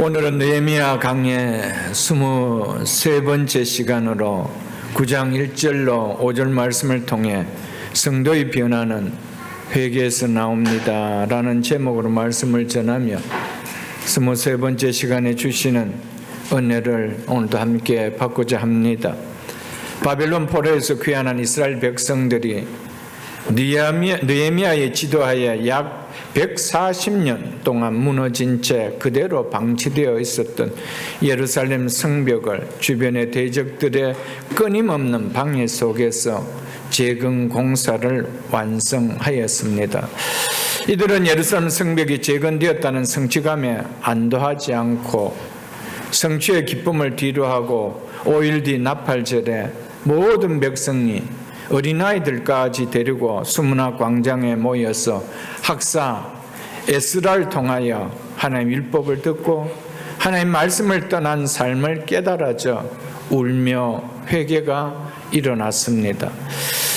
오늘은 느헤미야 강의 23번째 시간으로 9장 1절로 5절 말씀을 통해 성도의 변화는 회개에서 나옵니다 라는 제목으로 말씀을 전하며 23번째 시간에 주시는 은혜를 오늘도 함께 받고자 합니다. 바벨론 포로에서 귀환한 이스라엘 백성들이 느헤미야의 지도하에 약 140년 동안 무너진 채 그대로 방치되어 있었던 예루살렘 성벽을 주변의 대적들의 끊임없는 방해 속에서 재건 공사를 완성하였습니다. 이들은 예루살렘 성벽이 재건되었다는 성취감에 안도하지 않고 성취의 기쁨을 뒤로하고 5일 뒤 나팔절에 모든 백성이 어린아이들까지 데리고 수문화 광장에 모여서 학사 에스라를 통하여 하나님 율법을 듣고 하나님 말씀을 떠난 삶을 깨달아져 울며 회개가 일어났습니다.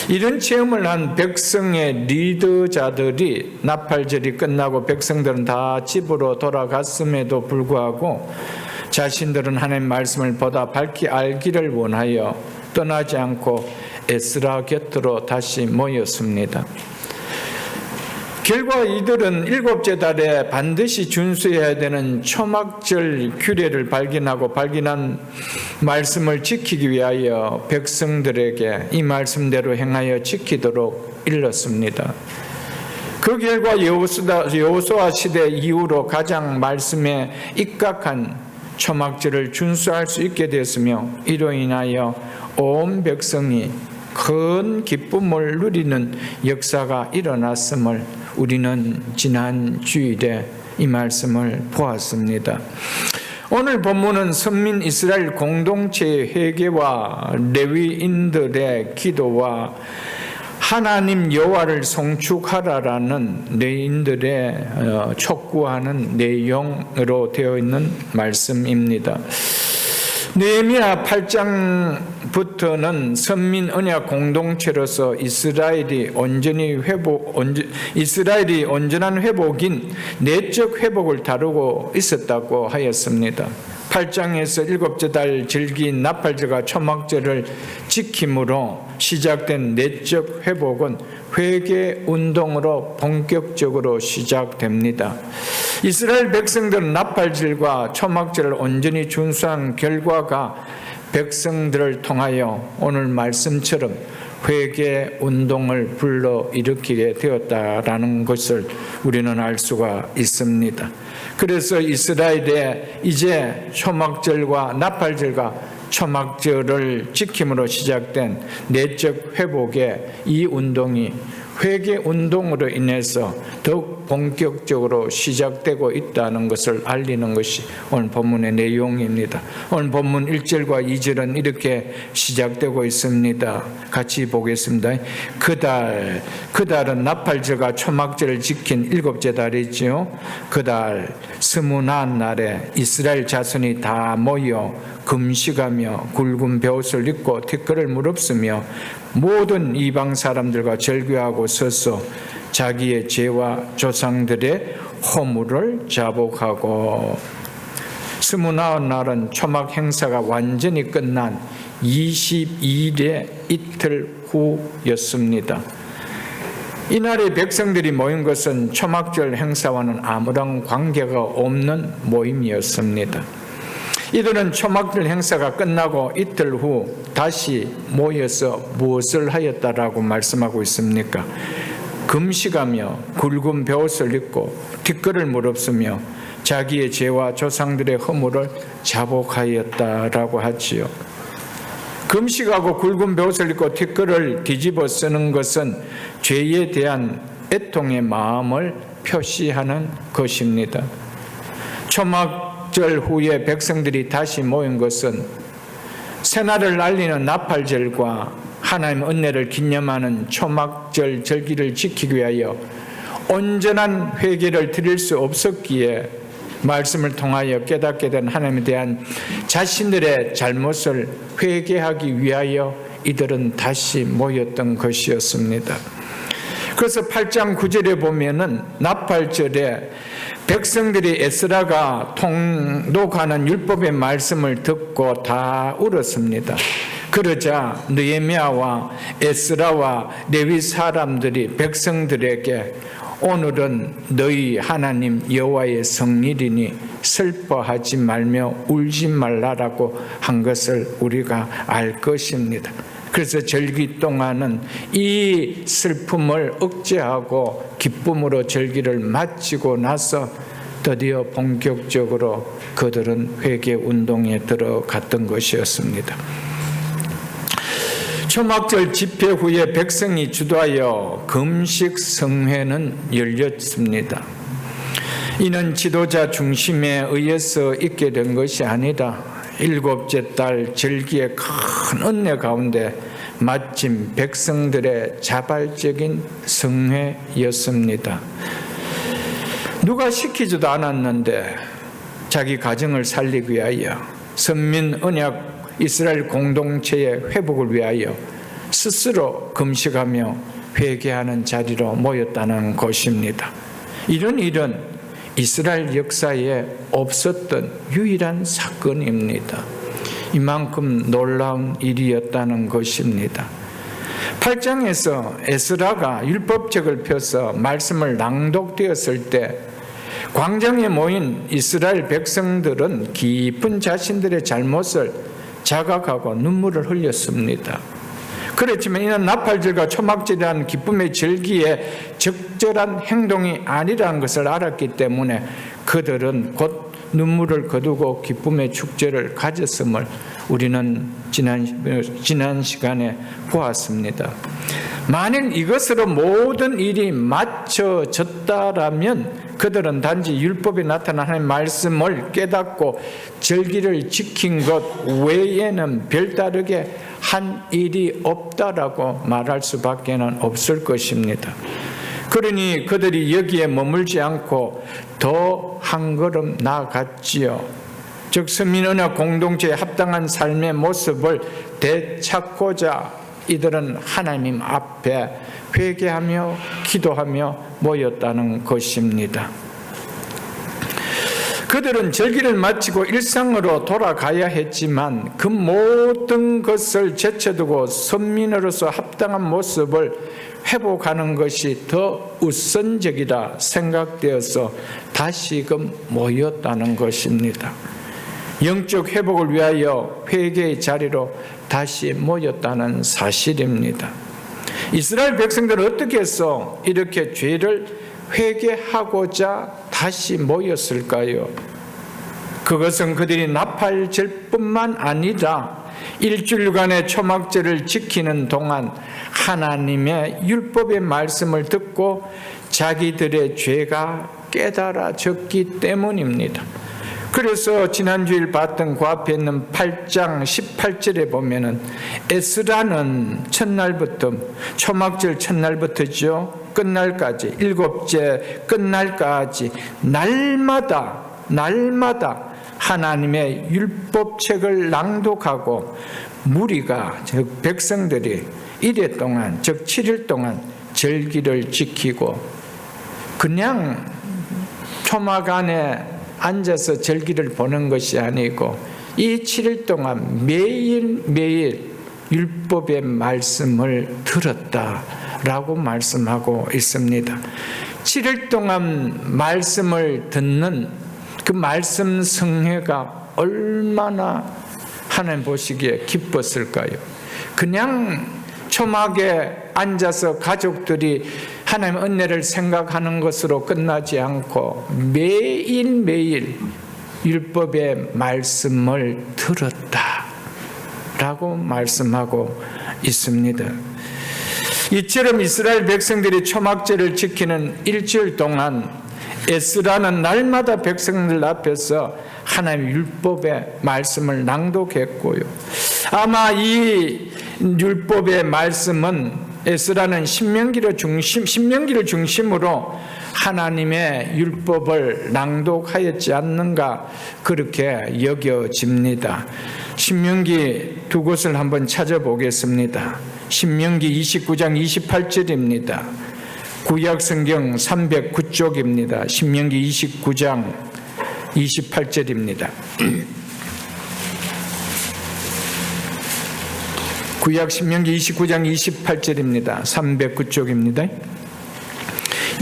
이런 체험을 한 백성의 리더자들이 나팔절이 끝나고 백성들은 다 집으로 돌아갔음에도 불구하고 자신들은 하나님 말씀을 보다 밝히 알기를 원하여 떠나지 않고 에스라 곁으로 다시 모였습니다. 결과 이들은 일곱째 달에 반드시 준수해야 되는 초막절 규례를 발견한 말씀을 지키기 위하여 백성들에게 이 말씀대로 행하여 지키도록 일렀습니다. 그 결과 여호수아 시대 이후로 가장 말씀에 입각한 초막절을 준수할 수 있게 되었으며 이로 인하여 온 백성이 큰 기쁨을 누리는 역사가 일어났음을 우리는 지난 주일에 이 말씀을 보았습니다. 오늘 본문은 선민 이스라엘 공동체의 회개와 레위인들의 기도와 하나님 여호와를 송축하라라는 레위인들의 촉구하는 내용으로 되어 있는 말씀입니다. 느헤미야 8장부터는 선민 언약 공동체로서 이스라엘이 온전한 회복인 내적 회복을 다루고 있었다고 하였습니다. 8장에서 일곱째 달 절기인 나팔절과 초막절을 지킴으로 시작된 내적 회복은 회개 운동으로 본격적으로 시작됩니다. 이스라엘 백성들은 나팔절과 초막절을 온전히 준수한 결과가 백성들을 통하여 오늘 말씀처럼 회개 운동을 불러일으키게 되었다라는 것을 우리는 알 수가 있습니다. 그래서 이스라엘에 이제 초막절과 나팔절과 초막절을 지킴으로 시작된 내적 회복의 이 운동이 회개 운동으로 인해서 더욱 본격적으로 시작되고 있다는 것을 알리는 것이 오늘 본문의 내용입니다. 오늘 본문 1절과 2절은 이렇게 시작되고 있습니다. 같이 보겠습니다. 그달은 나팔절과 초막절을 지킨 일곱째 달이지요. 그달 스무나한 날에 이스라엘 자손이 다 모여 금식하며 굵은 베옷을 입고 티끌을 무릅쓰며 모든 이방 사람들과 절규하고 서서 자기의 죄와 조상들의 허물을 자복하고 29날은 초막 행사가 완전히 끝난 22일의 이틀 후였습니다. 이날에 백성들이 모인 것은 초막절 행사와는 아무런 관계가 없는 모임이었습니다. 이들은 초막절 행사가 끝나고 이틀 후 다시 모여서 무엇을 하였다라고 말씀하고 있습니까? 금식하며 굵은 베옷을 입고 티끌을 무릅쓰며 자기의 죄와 조상들의 허물을 자복하였다라고 하지요. 금식하고 굵은 베옷을 입고 티끌을 뒤집어 쓰는 것은 죄에 대한 애통의 마음을 표시하는 것입니다. 초막절 후에 백성들이 다시 모인 것은 새날을 알리는 나팔절과 하나님의 은혜를 기념하는 초막절 절기를 지키기 위하여 온전한 회개를 드릴 수 없었기에 말씀을 통하여 깨닫게 된 하나님에 대한 자신들의 잘못을 회개하기 위하여 이들은 다시 모였던 것이었습니다. 그래서 8장 9절에 보면은 나팔절에 백성들이 에스라가 통독하는 율법의 말씀을 듣고 다 울었습니다. 그러자 느헤미야와 에스라와 레위 사람들이 백성들에게 오늘은 너희 하나님 여호와의 성일이니 슬퍼하지 말며 울지 말라라고 한 것을 우리가 알 것입니다. 그래서 절기 동안은 이 슬픔을 억제하고 기쁨으로 절기를 마치고 나서 드디어 본격적으로 그들은 회개 운동에 들어갔던 것이었습니다. 초막절 집회 후에 백성이 주도하여 금식 성회는 열렸습니다. 이는 지도자 중심에 의해서 있게 된 것이 아니라 일곱째 달 절기의 큰 은혜 가운데 마침 백성들의 자발적인 성회였습니다. 누가 시키지도 않았는데 자기 가정을 살리기 위하여 선민 언약 이스라엘 공동체의 회복을 위하여 스스로 금식하며 회개하는 자리로 모였다는 것입니다. 이런 일은 이스라엘 역사에 없었던 유일한 사건입니다. 이만큼 놀라운 일이었다는 것입니다. 8장에서 에스라가 율법책을 펴서 말씀을 낭독되었을 때 광장에 모인 이스라엘 백성들은 깊은 자신들의 잘못을 자각하고 눈물을 흘렸습니다. 그렇지만 이는 나팔절과 초막절이라는 기쁨의 절기에 적절한 행동이 아니라는 것을 알았기 때문에 그들은 곧 눈물을 거두고 기쁨의 축제를 가졌음을 우리는 지난 시간에 보았습니다. 만일 이것으로 모든 일이 맞춰졌다라면 그들은 단지 율법에 나타난 하나님의 말씀을 깨닫고 절기를 지킨 것 외에는 별다르게 한 일이 없다라고 말할 수밖에 없을 것입니다. 그러니 그들이 여기에 머물지 않고 더 한 걸음 나아갔지요. 즉 서민언약 공동체의 합당한 삶의 모습을 되찾고자 이들은 하나님 앞에 회개하며 기도하며 모였다는 것입니다. 그들은 절기를 마치고 일상으로 돌아가야 했지만 그 모든 것을 제쳐두고 선민으로서 합당한 모습을 회복하는 것이 더 우선적이라 생각되어서 다시금 모였다는 것입니다. 영적 회복을 위하여 회개의 자리로 다시 모였다는 사실입니다. 이스라엘 백성들은 어떻게 해서 이렇게 죄를 회개하고자 다시 모였을까요? 그것은 그들이 나팔절뿐만 아니라 일주일간의 초막절을 지키는 동안 하나님의 율법의 말씀을 듣고 자기들의 죄가 깨달아졌기 때문입니다. 그래서 지난주일 봤던 그 앞에 있는 8장 18절에 보면은 에스라는 첫날부터 초막절 첫날부터죠 끝날까지 일곱째 끝날까지 날마다 하나님의 율법책을 낭독하고 무리가 즉 백성들이 이래 동안 즉 7일 동안 절기를 지키고 그냥 초막 안에 앉아서 절기를 보는 것이 아니고 이 7일 동안 매일매일 율법의 말씀을 들었다라고 말씀하고 있습니다. 7일 동안 말씀을 듣는 그 말씀 성회가 얼마나 하나님 보시기에 기뻤을까요? 그냥 초막에 앉아서 가족들이 하나님의 은혜를 생각하는 것으로 끝나지 않고 매일매일 율법의 말씀을 들었다라고 말씀하고 있습니다. 이처럼 이스라엘 백성들이 초막절을 지키는 일주일 동안 에스라는 날마다 백성들 앞에서 하나님의 율법의 말씀을 낭독했고요. 아마 이 율법의 말씀은 에스라는 신명기를 중심으로 하나님의 율법을 낭독하였지 않는가 그렇게 여겨집니다. 신명기 두 곳을 한번 찾아보겠습니다. 신명기 29장 28절입니다. 구약성경 309쪽입니다. 신명기 29장 28절입니다. 구약 신명기 29장 28절입니다. 309쪽입니다.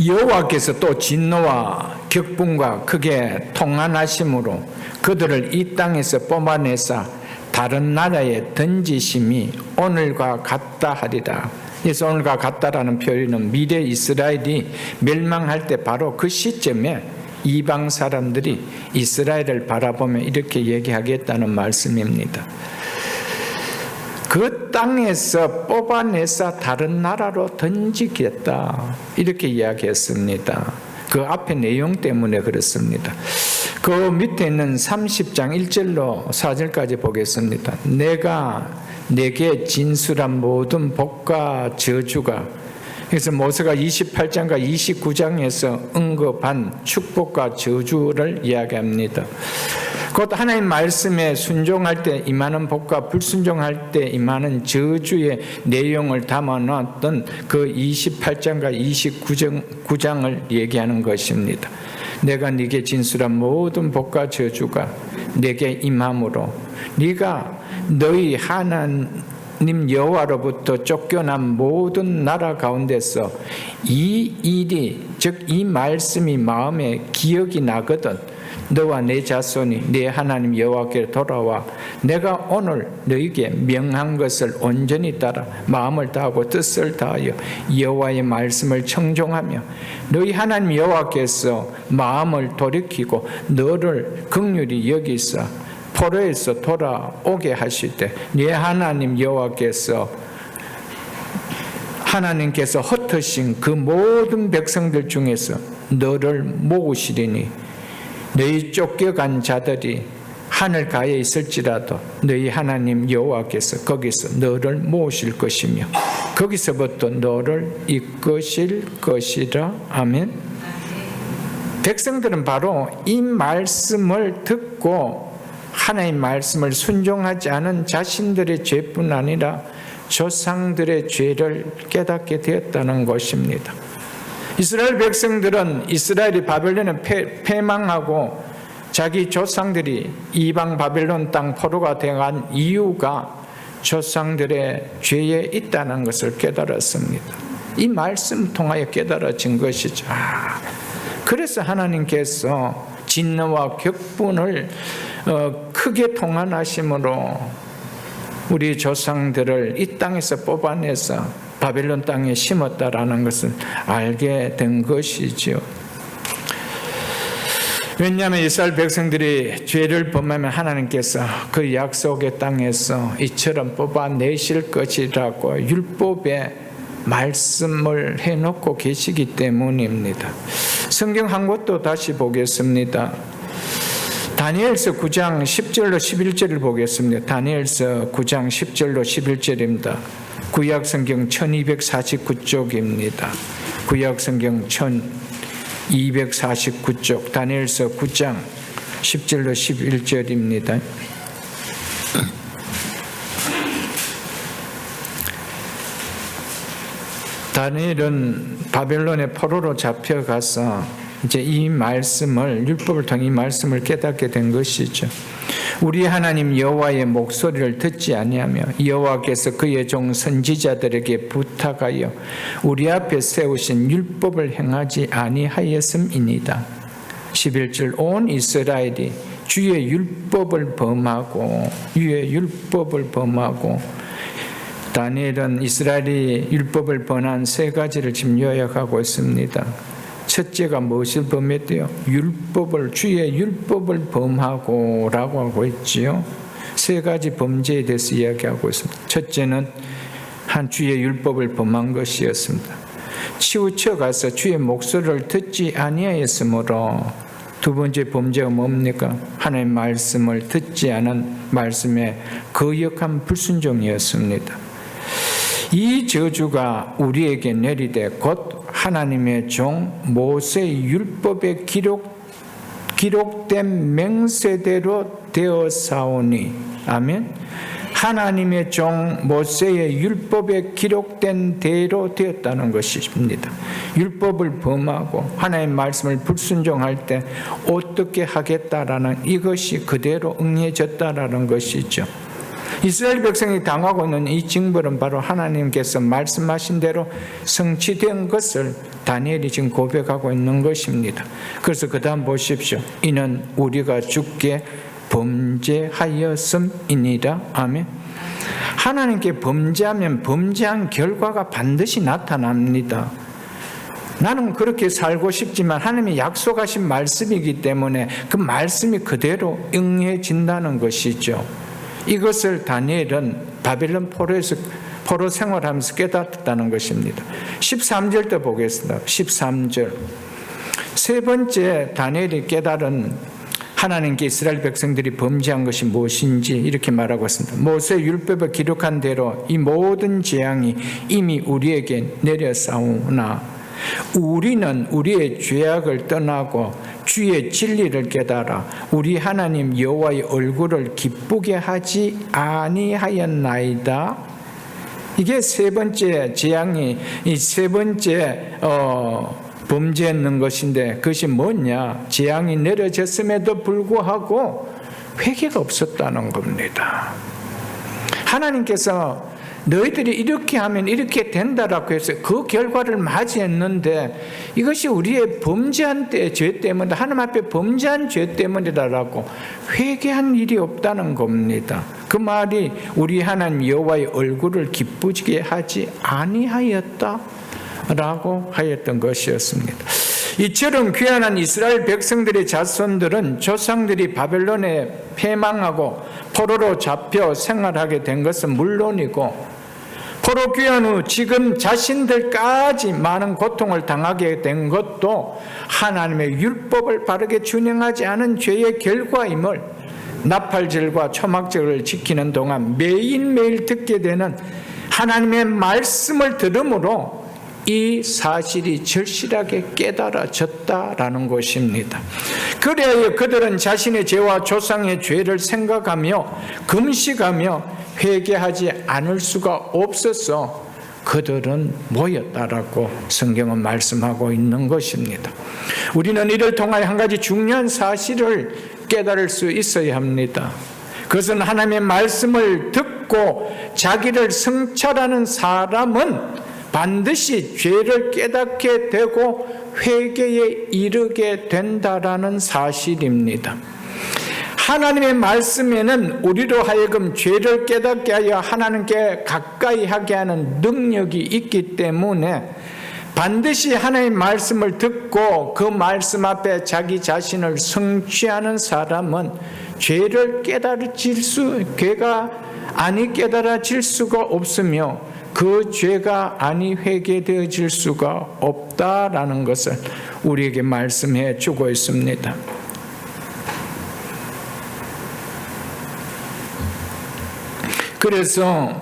여호와께서 또 진노와 격분과 크게 통한하심으로 그들을 이 땅에서 뽑아내사 다른 나라에 던지심이 오늘과 같다 하리라. 그래서 오늘과 같다라는 표현은 미래 이스라엘이 멸망할 때 바로 그 시점에 이방 사람들이 이스라엘을 바라보며 이렇게 얘기하겠다는 말씀입니다. 그 땅에서 뽑아내서 다른 나라로 던지겠다, 이렇게 이야기했습니다. 그 앞에 내용 때문에 그렇습니다. 그 밑에 있는 30장 1절로 4절까지 보겠습니다. 내가 내게 진술한 모든 복과 저주가, 그래서 모세가 28장과 29장에서 언급한 축복과 저주를 이야기합니다. 곧 하나님 말씀에 순종할 때 임하는 복과 불순종할 때 임하는 저주의 내용을 담아놨던 그 28장과 29장을 얘기하는 것입니다. 내가 네게 진술한 모든 복과 저주가 내게 임함으로 네가 너희 하나님 여호와로부터 쫓겨난 모든 나라 가운데서 이 일이, 즉 이 말씀이 마음에 기억이 나거든 너와 내 자손이 내 하나님 여호와께 돌아와 내가 오늘 너희에게 명한 것을 온전히 따라 마음을 다하고 뜻을 다하여 여호와의 말씀을 청종하며 너희 하나님 여호와께서 마음을 돌이키고 너를 긍휼히 여기사 포로에서 돌아오게 하실 때 네 하나님 여호와께서 하나님께서 흩으신 그 모든 백성들 중에서 너를 모으시리니 너희 쫓겨간 자들이 하늘가에 있을지라도 너희 하나님 여호와께서 거기서 너를 모으실 것이며 거기서부터 너를 이끄실 것이라. 아멘. 백성들은 바로 이 말씀을 듣고 하나님 말씀을 순종하지 않은 자신들의 죄뿐 아니라 조상들의 죄를 깨닫게 되었다는 것입니다. 이스라엘 백성들은 이스라엘이 바벨론에 패망하고 자기 조상들이 이방 바벨론 땅 포로가 되어간 이유가 조상들의 죄에 있다는 것을 깨달았습니다. 이 말씀 통하여 깨달아진 것이죠. 그래서 하나님께서 진노와 격분을 크게 통한하심으로 우리 조상들을 이 땅에서 뽑아내서 바벨론 땅에 심었다라는 것을 알게 된 것이죠. 왜냐하면 이스라엘 백성들이 죄를 범하면 하나님께서 그 약속의 땅에서 이처럼 뽑아내실 것이라고 율법에 말씀을 해놓고 계시기 때문입니다. 성경 한 곳도 다시 보겠습니다. 다니엘서 9장 10절로 11절을 보겠습니다. 다니엘서 9장 10절로 11절입니다. 구약성경 1249쪽입니다. 구약성경 1249쪽 다니엘서 9장 10절로 11절입니다. 다니엘은 바벨론의 포로로 잡혀가서 이제 이 말씀을, 율법을 통해 이 말씀을 깨닫게 된 것이죠. 우리 하나님 여호와의 목소리를 듣지 아니하며 여호와께서 그의 종 선지자들에게 부탁하여 우리 앞에 세우신 율법을 행하지 아니하였음이니이다. 11절 온 이스라엘이 주의 율법을 범하고 다니엘은 이스라엘이 율법을 범한 세 가지를 지금 요약하고 있습니다. 첫째가 무엇을 범했대요? 주의 율법을 범하고 라고 하고 있지요. 세 가지 범죄에 대해서 이야기하고 있습니다. 첫째는 주의 율법을 범한 것이었습니다. 치우쳐 가서 주의 목소리를 듣지 아니하였으므로 두 번째 범죄가 뭡니까? 하나님의 말씀을 듣지 않은 말씀에 거역한 불순종이었습니다. 이 저주가 우리에게 내리되 곧 하나님의 종 모세의 율법에 기록된 맹세대로 되어사오니. 아멘. 하나님의 종 모세의 율법에 기록된 대로 되었다는 것입니다. 율법을 범하고 하나님의 말씀을 불순종할 때 어떻게 하겠다라는 이것이 그대로 응해졌다라는 것이죠. 이스라엘 백성이 당하고 있는 이 징벌은 바로 하나님께서 말씀하신 대로 성취된 것을 다니엘이 지금 고백하고 있는 것입니다. 그래서 그 다음 보십시오. 이는 우리가 주께 범죄하였음이니라. 아멘. 하나님께 범죄하면 범죄한 결과가 반드시 나타납니다. 나는 그렇게 살고 싶지만 하나님이 약속하신 말씀이기 때문에 그 말씀이 그대로 응해진다는 것이죠. 이것을 다니엘은 바벨론 포로에서 포로 생활하면서 깨닫았다는 것입니다. 13절 때 보겠습니다. 13절. 세 번째 다니엘이 깨달은 하나님께 이스라엘 백성들이 범죄한 것이 무엇인지 이렇게 말하고 있습니다. 모세 율법에 기록한 대로 이 모든 재앙이 이미 우리에게 내려싸우나 우리는 우리의 죄악을 떠나고 주의 진리를 깨달아 우리 하나님 여호와의 얼굴을 기쁘게 하지 아니하였나이다. 이게 세 번째 재앙이 이 세 번째 범죄했는 것인데 그것이 뭐냐? 재앙이 내려졌음에도 불구하고 회개가 없었다는 겁니다. 하나님께서 너희들이 이렇게 하면 이렇게 된다라고 해서 그 결과를 맞이했는데 이것이 우리의 범죄한 죄 때문에 하나님 앞에 범죄한 죄 때문이다라고 회개한 일이 없다는 겁니다. 그 말이 우리 하나님 여호와의 얼굴을 기쁘게 하지 아니하였다 라고 하였던 것이었습니다. 이처럼 귀환한 이스라엘 백성들의 자손들은 조상들이 바벨론에 패망하고 포로로 잡혀 생활하게 된 것은 물론이고 포로 귀환 후 지금 자신들까지 많은 고통을 당하게 된 것도 하나님의 율법을 바르게 준행하지 않은 죄의 결과임을 나팔절과 초막절을 지키는 동안 매일매일 듣게 되는 하나님의 말씀을 들음으로 이 사실이 절실하게 깨달아졌다라는 것입니다. 그래야 그들은 자신의 죄와 조상의 죄를 생각하며 금식하며 회개하지 않을 수가 없어서 그들은 모였다라고 성경은 말씀하고 있는 것입니다. 우리는 이를 통하여 한 가지 중요한 사실을 깨달을 수 있어야 합니다. 그것은 하나님의 말씀을 듣고 자기를 성찰하는 사람은 반드시 죄를 깨닫게 되고 회개에 이르게 된다라는 사실입니다. 하나님의 말씀에는 우리로 하여금 죄를 깨닫게 하여 하나님께 가까이 하게 하는 능력이 있기 때문에 반드시 하나님의 말씀을 듣고 그 말씀 앞에 자기 자신을 성취하는 사람은 죄를 죄가 아니 깨달아질 수가 없으며 그 죄가 아니 회개되어질 수가 없다라는 것을 우리에게 말씀해 주고 있습니다. 그래서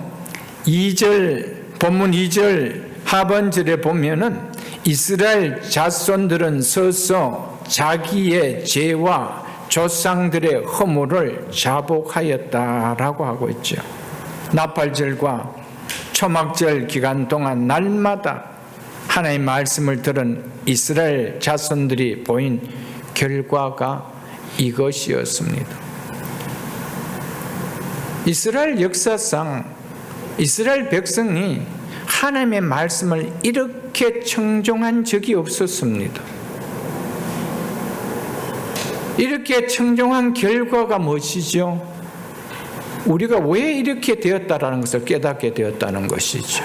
2절 본문 2절 하반절에 보면은 이스라엘 자손들은 서서 자기의 죄와 조상들의 허물을 자복하였다라고 하고 있죠. 나팔절과 초막절 기간 동안 날마다 하나님의 말씀을 들은 이스라엘 자손들이 보인 결과가 이것이었습니다. 이스라엘 역사상 이스라엘 백성이 하나님의 말씀을 이렇게 청종한 적이 없었습니다. 이렇게 청종한 결과가 무엇이죠? 우리가 왜 이렇게 되었다라는 것을 깨닫게 되었다는 것이죠.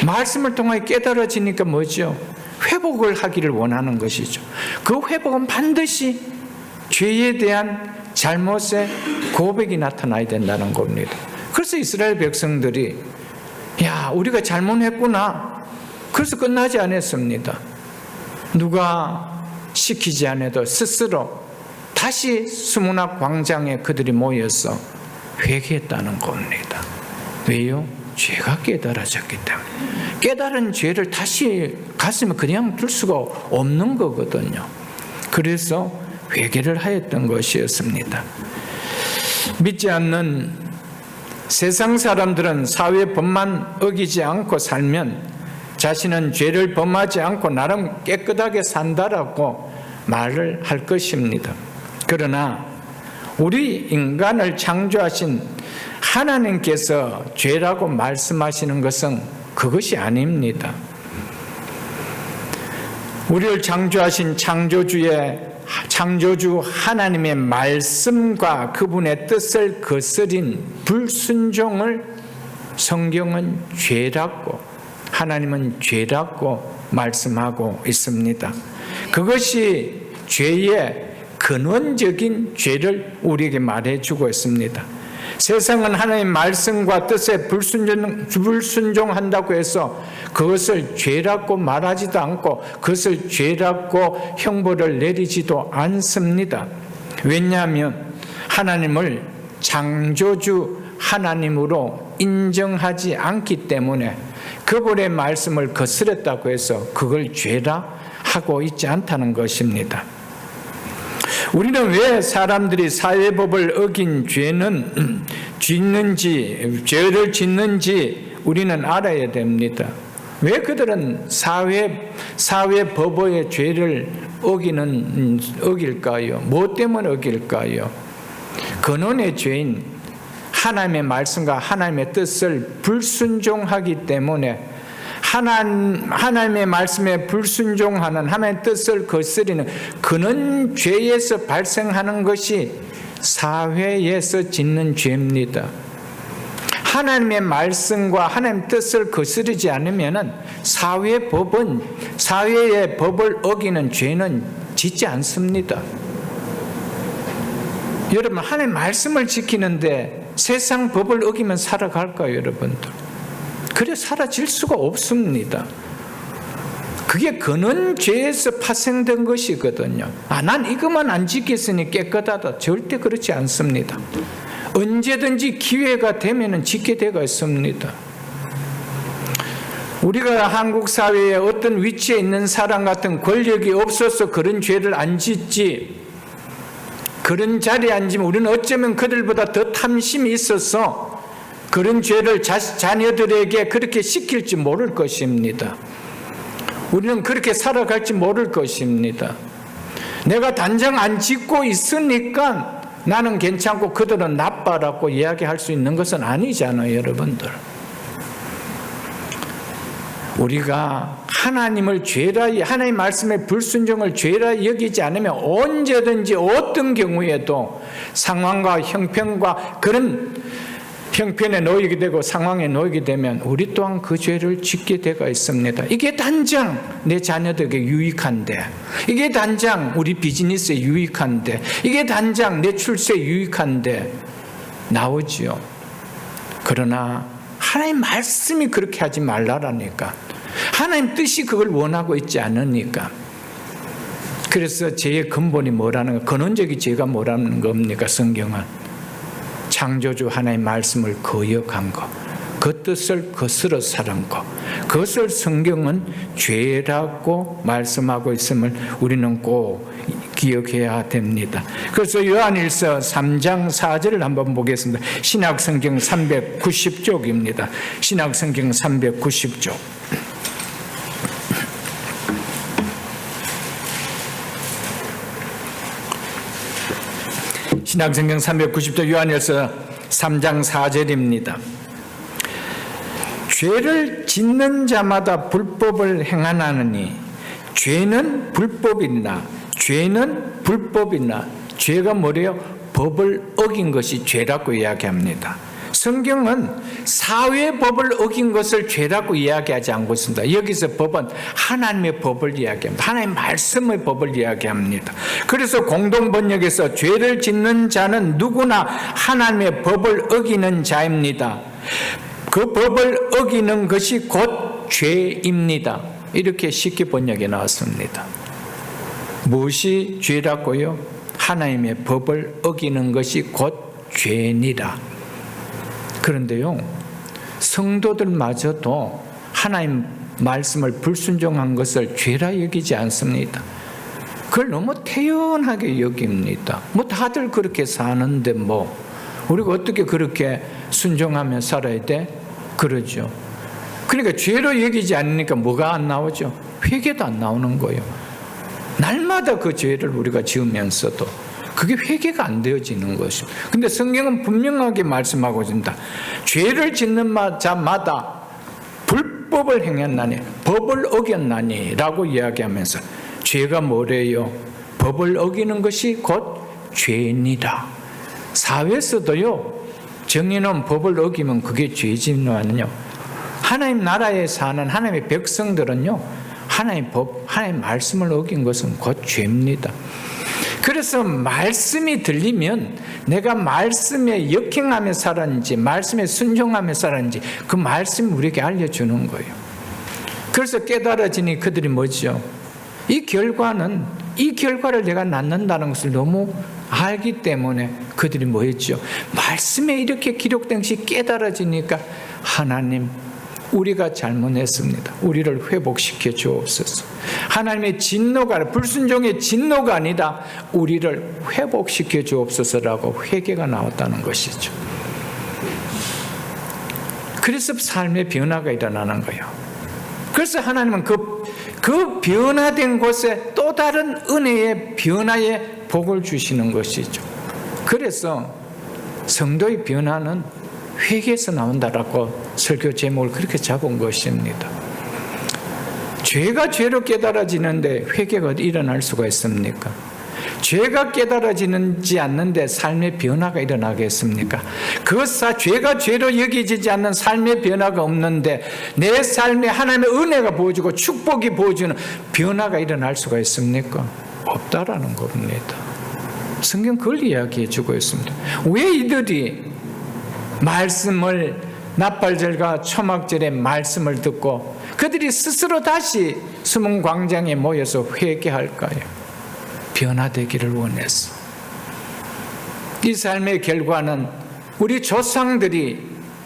말씀을 통해 깨달아지니까 뭐죠? 회복을 하기를 원하는 것이죠. 그 회복은 반드시 죄에 대한 잘못의 고백이 나타나야 된다는 겁니다. 그래서 이스라엘 백성들이 우리가 잘못했구나. 그래서 끝나지 않았습니다. 누가 시키지 않아도 스스로 다시 수문학 광장에 그들이 모여서 회개했다는 겁니다. 왜요? 죄가 깨달아졌기 때문에. 깨달은 죄를 다시 가슴에 그냥 둘 수가 없는 거거든요. 그래서 회개를 하였던 것이었습니다. 믿지 않는 세상 사람들은 사회 법만 어기지 않고 살면 자신은 죄를 범하지 않고 나름 깨끗하게 산다라고 말을 할 것입니다. 그러나 우리 인간을 창조하신 하나님께서 죄라고 말씀하시는 것은 그것이 아닙니다. 우리를 창조하신 창조주 하나님의 말씀과 그분의 뜻을 거스린 불순종을 성경은 죄라고, 하나님은 죄라고 말씀하고 있습니다. 그것이 죄의 근원적인 죄를 우리에게 말해주고 있습니다. 세상은 하나님의 말씀과 뜻에 불순종한다고 해서 그것을 죄라고 말하지도 않고 그것을 죄라고 형벌을 내리지도 않습니다. 왜냐하면 하나님을 창조주 하나님으로 인정하지 않기 때문에 그분의 말씀을 거스렸다고 해서 그걸 죄라 하고 있지 않다는 것입니다. 우리는 왜 사람들이 사회법을 어긴 죄를 짓는지 우리는 알아야 됩니다. 왜 그들은 사회법의 죄를 어길까요? 무엇 때문에 어길까요? 근원의 죄인 하나님의 말씀과 하나님의 뜻을 불순종하기 때문에 하나님의 말씀에 불순종하는 하나님의 뜻을 거스리는 그런 죄에서 발생하는 것이 사회에서 짓는 죄입니다. 하나님의 말씀과 하나님의 뜻을 거스르지 않으면 사회의 법을 어기는 죄는 짓지 않습니다. 여러분, 하나님의 말씀을 지키는데 세상 법을 어기면 살아갈까요, 여러분들? 그래 사라질 수가 없습니다. 그게 근원 죄에서 파생된 것이거든요. 난 이것만 안 지켰으니 깨끗하다. 절대 그렇지 않습니다. 언제든지 기회가 되면 지게 되어 있습니다. 우리가 한국 사회에 어떤 위치에 있는 사람 같은 권력이 없어서 그런 죄를 안 짓지, 그런 자리에 앉으면 우리는 어쩌면 그들보다 더 탐심이 있어서 그런 죄를 자녀들에게 그렇게 시킬지 모를 것입니다. 우리는 그렇게 살아갈지 모를 것입니다. 내가 단정 안 짓고 있으니까 나는 괜찮고 그들은 나빠라고 이야기할 수 있는 것은 아니잖아요, 여러분들. 우리가 하나님을 죄라, 하나님의 말씀의 불순종을 죄라 여기지 않으면 언제든지 어떤 경우에도 상황과 형편과 그런 형편에 놓이게 되고 상황에 놓이게 되면 우리 또한 그 죄를 짓게 되어 있습니다. 이게 단장 내 자녀들에게 유익한데, 이게 단장 우리 비즈니스에 유익한데, 이게 단장 내 출세에 유익한데 나오지요. 그러나 하나님 말씀이 그렇게 하지 말라라니까, 하나님 뜻이 그걸 원하고 있지 않으니까. 그래서 죄의 근본이 뭐라는 거, 근원적인 죄가 뭐라는 겁니까? 성경은 창조주 하나님의 말씀을 거역한 것, 그 뜻을 거스러 살은 것, 그것을 성경은 죄라고 말씀하고 있음을 우리는 꼭 기억해야 됩니다. 그래서 요한일서 3장 4절을 한번 보겠습니다. 신약성경 390쪽입니다. 신약성경 390쪽. 신약성경 390쪽 요한일서 3장 4절입니다. 죄를 짓는 자마다 불법을 행하나니 죄는 불법이나 죄가 뭐래요? 법을 어긴 것이 죄라고 이야기합니다. 성경은 사회법을 어긴 것을 죄라고 이야기하지 않고 있습니다. 여기서 법은 하나님의 법을 이야기합니다. 하나님의 말씀의 법을 이야기합니다. 그래서 공동번역에서 죄를 짓는 자는 누구나 하나님의 법을 어기는 자입니다. 그 법을 어기는 것이 곧 죄입니다. 이렇게 쉽게 번역에 나왔습니다. 무엇이 죄라고요? 하나님의 법을 어기는 것이 곧 죄니라. 그런데요, 성도들마저도 하나님 말씀을 불순종한 것을 죄라 여기지 않습니다. 그걸 너무 태연하게 여깁니다. 다들 그렇게 사는데 우리가 어떻게 그렇게 순종하며 살아야 돼? 그러죠. 그러니까 죄로 여기지 않으니까 뭐가 안 나오죠? 회개도 안 나오는 거예요. 날마다 그 죄를 우리가 지으면서도 그게 회개가 안 되어지는 것입니다. 근데 성경은 분명하게 말씀하고 있습니다. 죄를 짓는 자마다 불법을 행했나니, 법을 어겼나니 라고 이야기하면서 죄가 뭐래요? 법을 어기는 것이 곧 죄입니다. 사회에서도요, 정해놓은 법을 어기면 그게 죄지만요, 하나님 나라에 사는 하나님의 백성들은요, 하나님의 법, 하나님의 말씀을 어긴 것은 곧 죄입니다. 그래서 말씀이 들리면 내가 말씀에 역행하며 살았는지, 말씀에 순종하며 살았는지 그 말씀이 우리에게 알려주는 거예요. 그래서 깨달아지니 그들이 뭐죠? 이 결과를 내가 낳는다는 것을 너무 알기 때문에 그들이 뭐 했죠? 말씀에 이렇게 기록된 것이 깨달아지니까 하나님, 우리가 잘못했습니다. 우리를 회복시켜 주옵소서. 하나님의 진노가, 불순종의 진노가 아니라 우리를 회복시켜 주옵소서라고 회개가 나왔다는 것이죠. 그래서 삶의 변화가 일어나는 거예요. 그래서 하나님은 그 변화된 곳에 또 다른 은혜의 변화의 복을 주시는 것이죠. 그래서 성도의 변화는 회개에서 나온다라고 설교 제목을 그렇게 잡은 것입니다. 죄가 죄로 깨달아지는데 회개가 일어날 수가 있습니까? 죄가 깨달아지지 않는데 삶의 변화가 일어나겠습니까? 죄가 죄로 여겨지지 않는 삶의 변화가 없는데 내 삶에 하나님의 은혜가 보여주고 축복이 보여주는 변화가 일어날 수가 있습니까? 없다라는 겁니다. 성경 그걸 이야기해 주고 있습니다. 왜 이들이 말씀을, 나팔절과 초막절의 말씀을 듣고 그들이 스스로 다시 숨은 광장에 모여서 회개할까요? 변화되기를 원해서. 이 삶의 결과는 우리 조상들이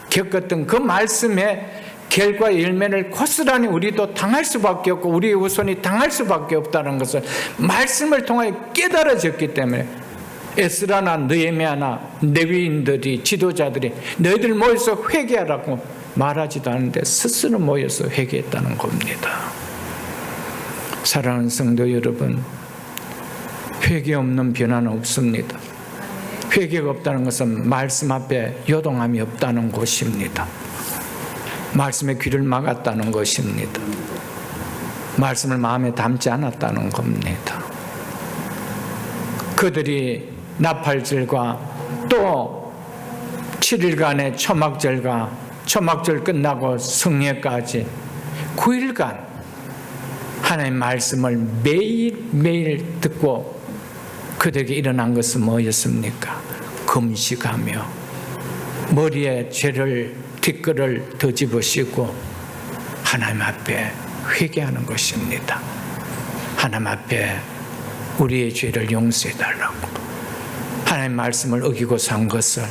겪었던 그 말씀의 결과의 열매를 고스란히 우리도 당할 수밖에 없고 우리의 후손이 당할 수밖에 없다는 것을 말씀을 통하여 깨달아졌기 때문에 에스라나 느헤미야나 레위인들이, 지도자들이 너희들 모여서 회개하라고 말하지도 않는데 스스로 모여서 회개했다는 겁니다. 사랑하는 성도 여러분, 회개 없는 변화는 없습니다. 회개가 없다는 것은 말씀 앞에 요동함이 없다는 것입니다. 말씀의 귀를 막았다는 것입니다. 말씀을 마음에 담지 않았다는 겁니다. 그들이 나팔절과 또 7일간의 초막절 끝나고 성례까지 9일간 하나님의 말씀을 매일매일 듣고 그들에게 일어난 것은 뭐였습니까? 금식하며 머리에 티끌을 더 집으시고 하나님 앞에 회개하는 것입니다. 하나님 앞에 우리의 죄를 용서해달라고, 하나님의 말씀을 어기고 산 것을,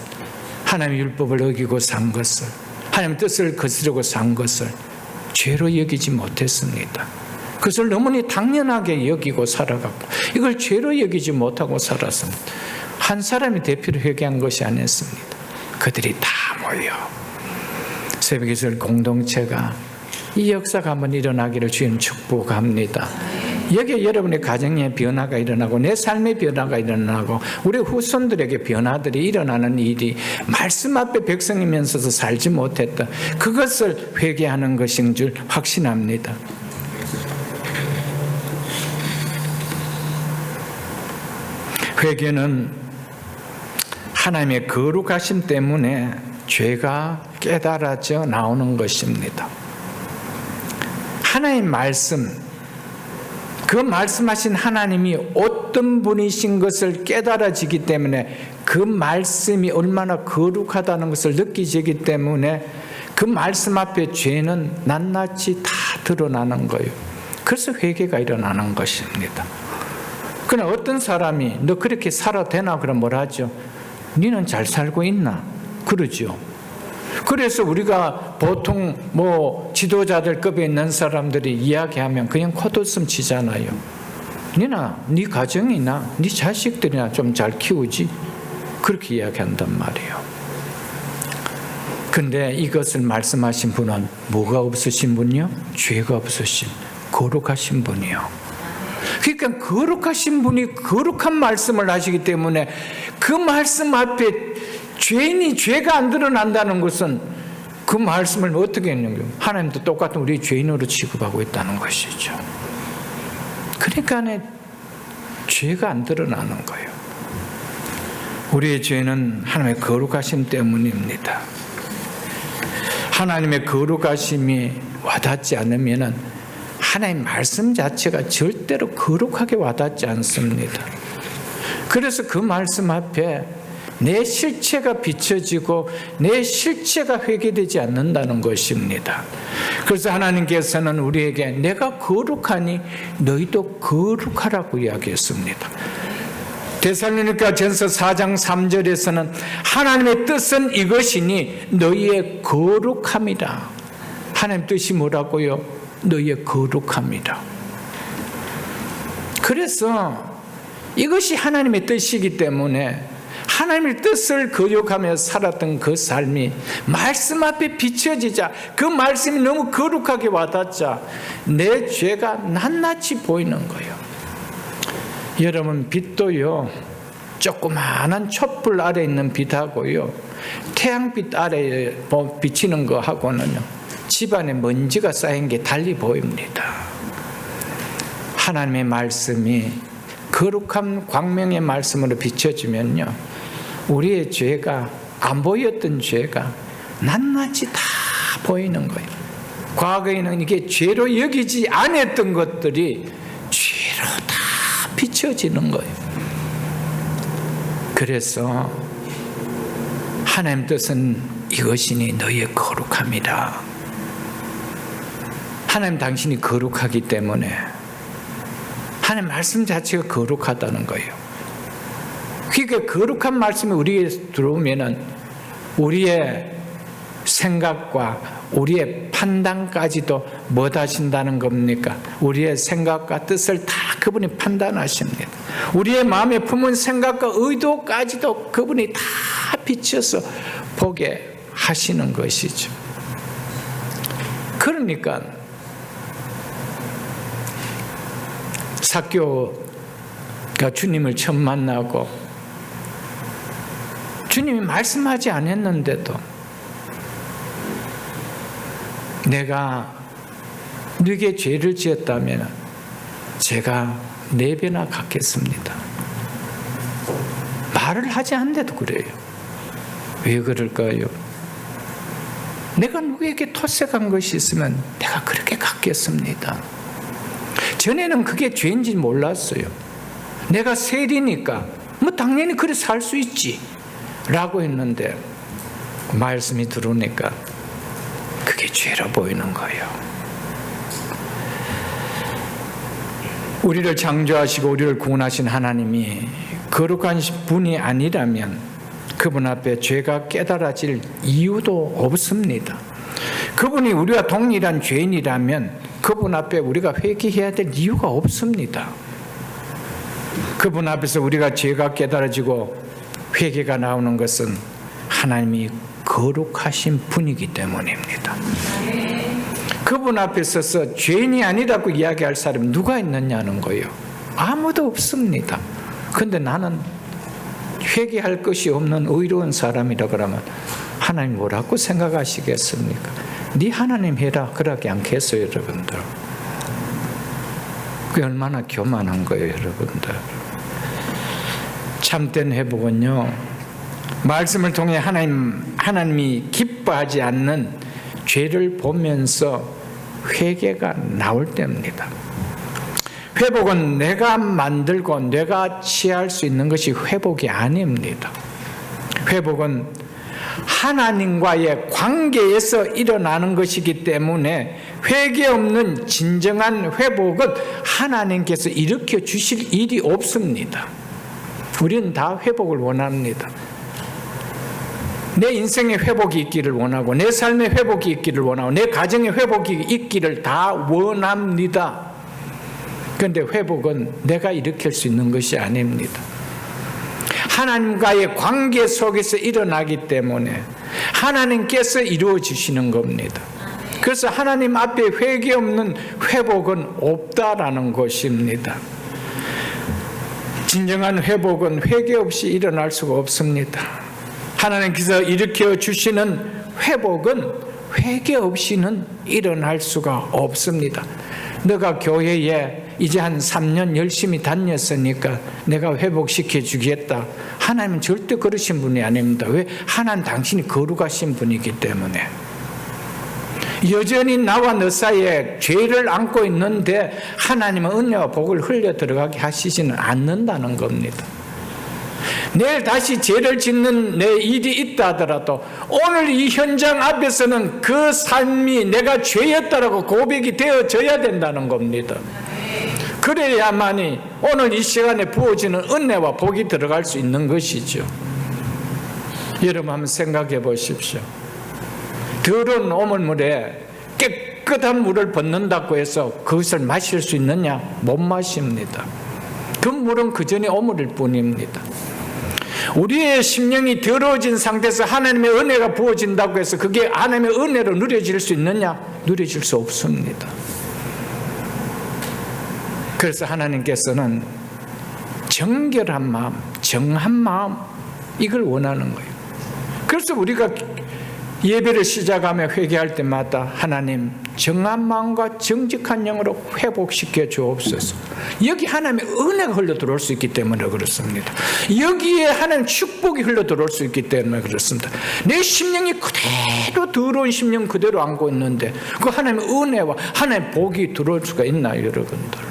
하나님의 율법을 어기고 산 것을, 하나님의 뜻을 거스르고 산 것을 죄로 여기지 못했습니다. 그것을 너무나 당연하게 여기고 살아갔고 이걸 죄로 여기지 못하고 살았습니다. 한 사람이 대표로 회개한 것이 아니었습니다. 그들이 다 모여 새벽기술 공동체가 이 역사가 한번 일어나기를 주님 축복합니다. 여기에 여러분의 가정의 변화가 일어나고 내 삶의 변화가 일어나고 우리 후손들에게 변화들이 일어나는 일이 말씀 앞에 백성이면서도 살지 못했던 그것을 회개하는 것인 줄 확신합니다. 회개는 하나님의 거룩하심 때문에 죄가 깨달아져 나오는 것입니다. 하나님의 말씀, 그 말씀하신 하나님이 어떤 분이신 것을 깨달아지기 때문에 그 말씀이 얼마나 거룩하다는 것을 느끼지기 때문에 그 말씀 앞에 죄는 낱낱이 다 드러나는 거예요. 그래서 회개가 일어나는 것입니다. 그러나 어떤 사람이 너 그렇게 살아도 되나? 그럼 뭐라 하죠? 너는 잘 살고 있나? 그러죠. 그래서 우리가 보통 지도자들급에 있는 사람들이 이야기하면 그냥 콧웃음 치잖아요. 네 가정이나 네 자식들이나 좀 잘 키우지? 그렇게 이야기한단 말이에요. 근데 이것을 말씀하신 분은 뭐가 없으신 분이요? 죄가 없으신, 거룩하신 분이요. 그러니까 거룩하신 분이 거룩한 말씀을 하시기 때문에 그 말씀 앞에 죄인이 죄가 안 드러난다는 것은 그 말씀을 어떻게 했는가? 하나님도 똑같은 우리 죄인으로 취급하고 있다는 것이죠. 그러니까 죄가 안 드러나는 거예요. 우리의 죄는 하나님의 거룩하심 때문입니다. 하나님의 거룩하심이 와닿지 않으면 하나님 말씀 자체가 절대로 거룩하게 와닿지 않습니다. 그래서 그 말씀 앞에 내 실체가 비춰지고 내 실체가 회개되지 않는다는 것입니다. 그래서 하나님께서는 우리에게 내가 거룩하니 너희도 거룩하라고 이야기했습니다. 데살로니가 전서 4장 3절에서는 하나님의 뜻은 이것이니 너희의 거룩함이라. 하나님 뜻이 뭐라고요? 너희의 거룩함이라. 그래서 이것이 하나님의 뜻이기 때문에 하나님의 뜻을 거룩하며 살았던 그 삶이 말씀 앞에 비춰지자, 그 말씀이 너무 거룩하게 와닿자 내 죄가 낱낱이 보이는 거예요. 여러분, 빛도요, 조그마한 촛불 아래 있는 빛하고요, 태양빛 아래에 비치는 거하고는요, 집안에 먼지가 쌓인 게 달리 보입니다. 하나님의 말씀이 거룩한 광명의 말씀으로 비춰지면요, 우리의 죄가, 안 보였던 죄가 낱낱이 다 보이는 거예요. 과거에는 이게 죄로 여기지 않았던 것들이 죄로 다 비춰지는 거예요. 그래서 하나님 뜻은 이것이니 너희의 거룩함이다. 하나님 당신이 거룩하기 때문에 하나님 말씀 자체가 거룩하다는 거예요. 그러니까 거룩한 말씀이 우리에 들어오면은 우리의 생각과 우리의 판단까지도 뭐 하신다는 겁니까? 우리의 생각과 뜻을 다 그분이 판단하십니다. 우리의 마음에 품은 생각과 의도까지도 그분이 다 비춰서 보게 하시는 것이죠. 그러니까 삭개오가 주님을 처음 만나고 주님이 말씀하지 않았는데도 내가 네게 죄를 지었다면 제가 4배나 갚겠습니다. 말을 하지 않는데도 그래요. 왜 그럴까요? 내가 누구에게 토색한 것이 있으면 내가 그렇게 갚겠습니다. 전에는 그게 죄인지 몰랐어요. 내가 세리니까 뭐 당연히 그래 살 수 있지 라고 했는데 말씀이 들어오니까 그게 죄로 보이는 거예요. 우리를 창조하시고 우리를 구원하신 하나님이 거룩한 분이 아니라면 그분 앞에 죄가 깨달아질 이유도 없습니다. 그분이 우리와 동일한 죄인이라면 그분 앞에 우리가 회개해야 될 이유가 없습니다. 그분 앞에서 우리가 죄가 깨달아지고 회개가 나오는 것은 하나님이 거룩하신 분이기 때문입니다. 그분 앞에 서서 죄인이 아니라고 이야기할 사람이 누가 있느냐는 거예요. 아무도 없습니다. 그런데 나는 회개할 것이 없는 의로운 사람이라 그러면 하나님 뭐라고 생각하시겠습니까? 네 하나님 해라 그러지 않겠어요, 여러분들? 그게 얼마나 교만한 거예요, 여러분들. 참된 회복은요, 말씀을 통해 하나님이 기뻐하지 않는 죄를 보면서 회개가 나올 때입니다. 회복은 내가 만들고 내가 취할 수 있는 것이 회복이 아닙니다. 회복은 하나님과의 관계에서 일어나는 것이기 때문에 회개 없는 진정한 회복은 하나님께서 일으켜 주실 일이 없습니다. 우리는 다 회복을 원합니다. 내 인생의 회복이 있기를 원하고 내 삶의 회복이 있기를 원하고 내 가정의 회복이 있기를 다 원합니다. 그런데 회복은 내가 일으킬 수 있는 것이 아닙니다. 하나님과의 관계 속에서 일어나기 때문에 하나님께서 이루어 주시는 겁니다. 그래서 하나님 앞에 회개 없는 회복은 없다라는 것입니다. 진정한 회복은 회개 없이 일어날 수가 없습니다. 하나님께서 일으켜 주시는 회복은 회개 없이는 일어날 수가 없습니다. 너가 교회에 이제 한 3년 열심히 다녔으니까 내가 회복시켜 주겠다. 하나님은 절대 그러신 분이 아닙니다. 왜? 하나님 당신이 거룩하신 분이기 때문에. 여전히 나와 너 사이에 죄를 안고 있는데 하나님은 은혜와 복을 흘려 들어가게 하시지는 않는다는 겁니다. 내일 다시 죄를 짓는 내 일이 있다 하더라도 오늘 이 현장 앞에서는 그 삶이 내가 죄였다라고 고백이 되어져야 된다는 겁니다. 그래야만이 오늘 이 시간에 부어지는 은혜와 복이 들어갈 수 있는 것이죠. 여러분 한번 생각해 보십시오. 더러운 오물물에 깨끗한 물을 붓는다고 해서 그것을 마실 수 있느냐? 못 마십니다. 그 물은 그 전에 오물일 뿐입니다. 우리의 심령이 더러워진 상태에서 하나님의 은혜가 부어진다고 해서 그게 하나님의 은혜로 누려질 수 있느냐? 누려질 수 없습니다. 그래서 하나님께서는 정결한 마음, 정한 마음, 이걸 원하는 거예요. 그래서 우리가 예배를 시작하며 회개할 때마다 하나님 정한 마음과 정직한 영으로 회복시켜 주옵소서. 여기 하나님의 은혜가 흘러 들어올 수 있기 때문에 그렇습니다. 여기에 하나님 축복이 흘러 들어올 수 있기 때문에 그렇습니다. 내 심령이 그대로 더러운 심령 그대로 안고 있는데 그 하나님의 은혜와 하나님의 복이 들어올 수가 있나요, 여러분들?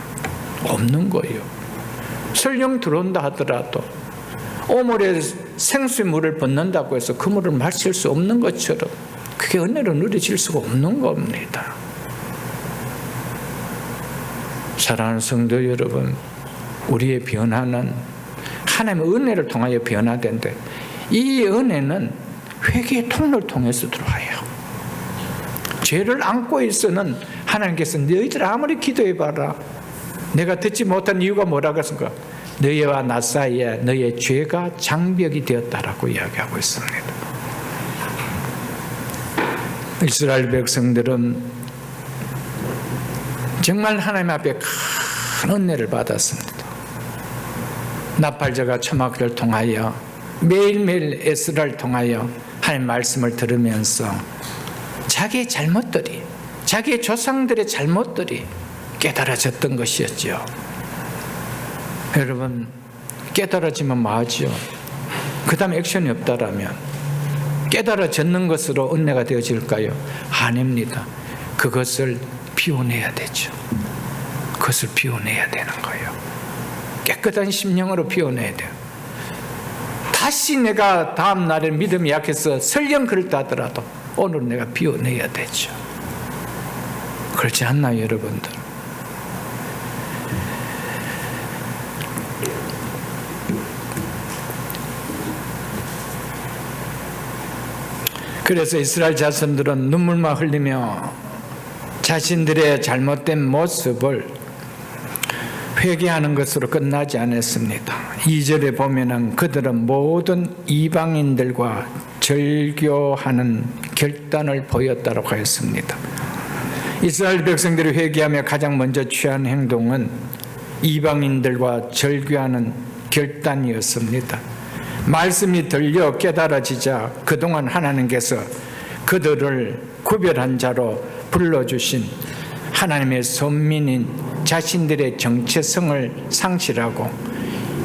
없는 거예요. 설령 들어온다 하더라도 오물에 생수의 물을 붓는다고 해서 그 물을 마실 수 없는 것처럼 그게 은혜로 누려질 수가 없는 겁니다. 사랑하는 성도 여러분, 우리의 변화는 하나님의 은혜를 통하여 변화된데 이 은혜는 회개의 통로를 통해서 들어와요. 죄를 안고 있어는 하나님께서 너희들 아무리 기도해봐라 내가 듣지 못한 이유가 뭐라고 했습니까? 너희와 나 사이에 너희의 죄가 장벽이 되었다라고 이야기하고 있습니다. 이스라엘 백성들은 정말 하나님 앞에 큰 은혜를 받았습니다. 나팔자가 초막을 통하여 매일매일 에스라를 통하여 하나님 말씀을 들으면서 자기의 잘못들이, 자기의 조상들의 잘못들이 깨달아졌던 것이었죠. 여러분, 깨달아지면 뭐하죠? 그 다음 액션이 없다라면 깨달아졌는 것으로 은혜가 되어질까요? 아닙니다. 그것을 비워내야 되죠. 그것을 비워내야 되는 거예요. 깨끗한 심령으로 비워내야 돼요. 다시 내가 다음 날에 믿음이 약해서 설령 그렇다 하더라도 오늘 내가 비워내야 되죠. 그렇지 않나요, 여러분들? 그래서 이스라엘 자손들은 눈물만 흘리며 자신들의 잘못된 모습을 회개하는 것으로 끝나지 않았습니다. 2절에 보면은 그들은 모든 이방인들과 절교하는 결단을 보였다고 했습니다. 이스라엘 백성들이 회개하며 가장 먼저 취한 행동은 이방인들과 절교하는 결단이었습니다. 말씀이 들려 깨달아지자 그동안 하나님께서 그들을 구별한 자로 불러주신 하나님의 선민인 자신들의 정체성을 상실하고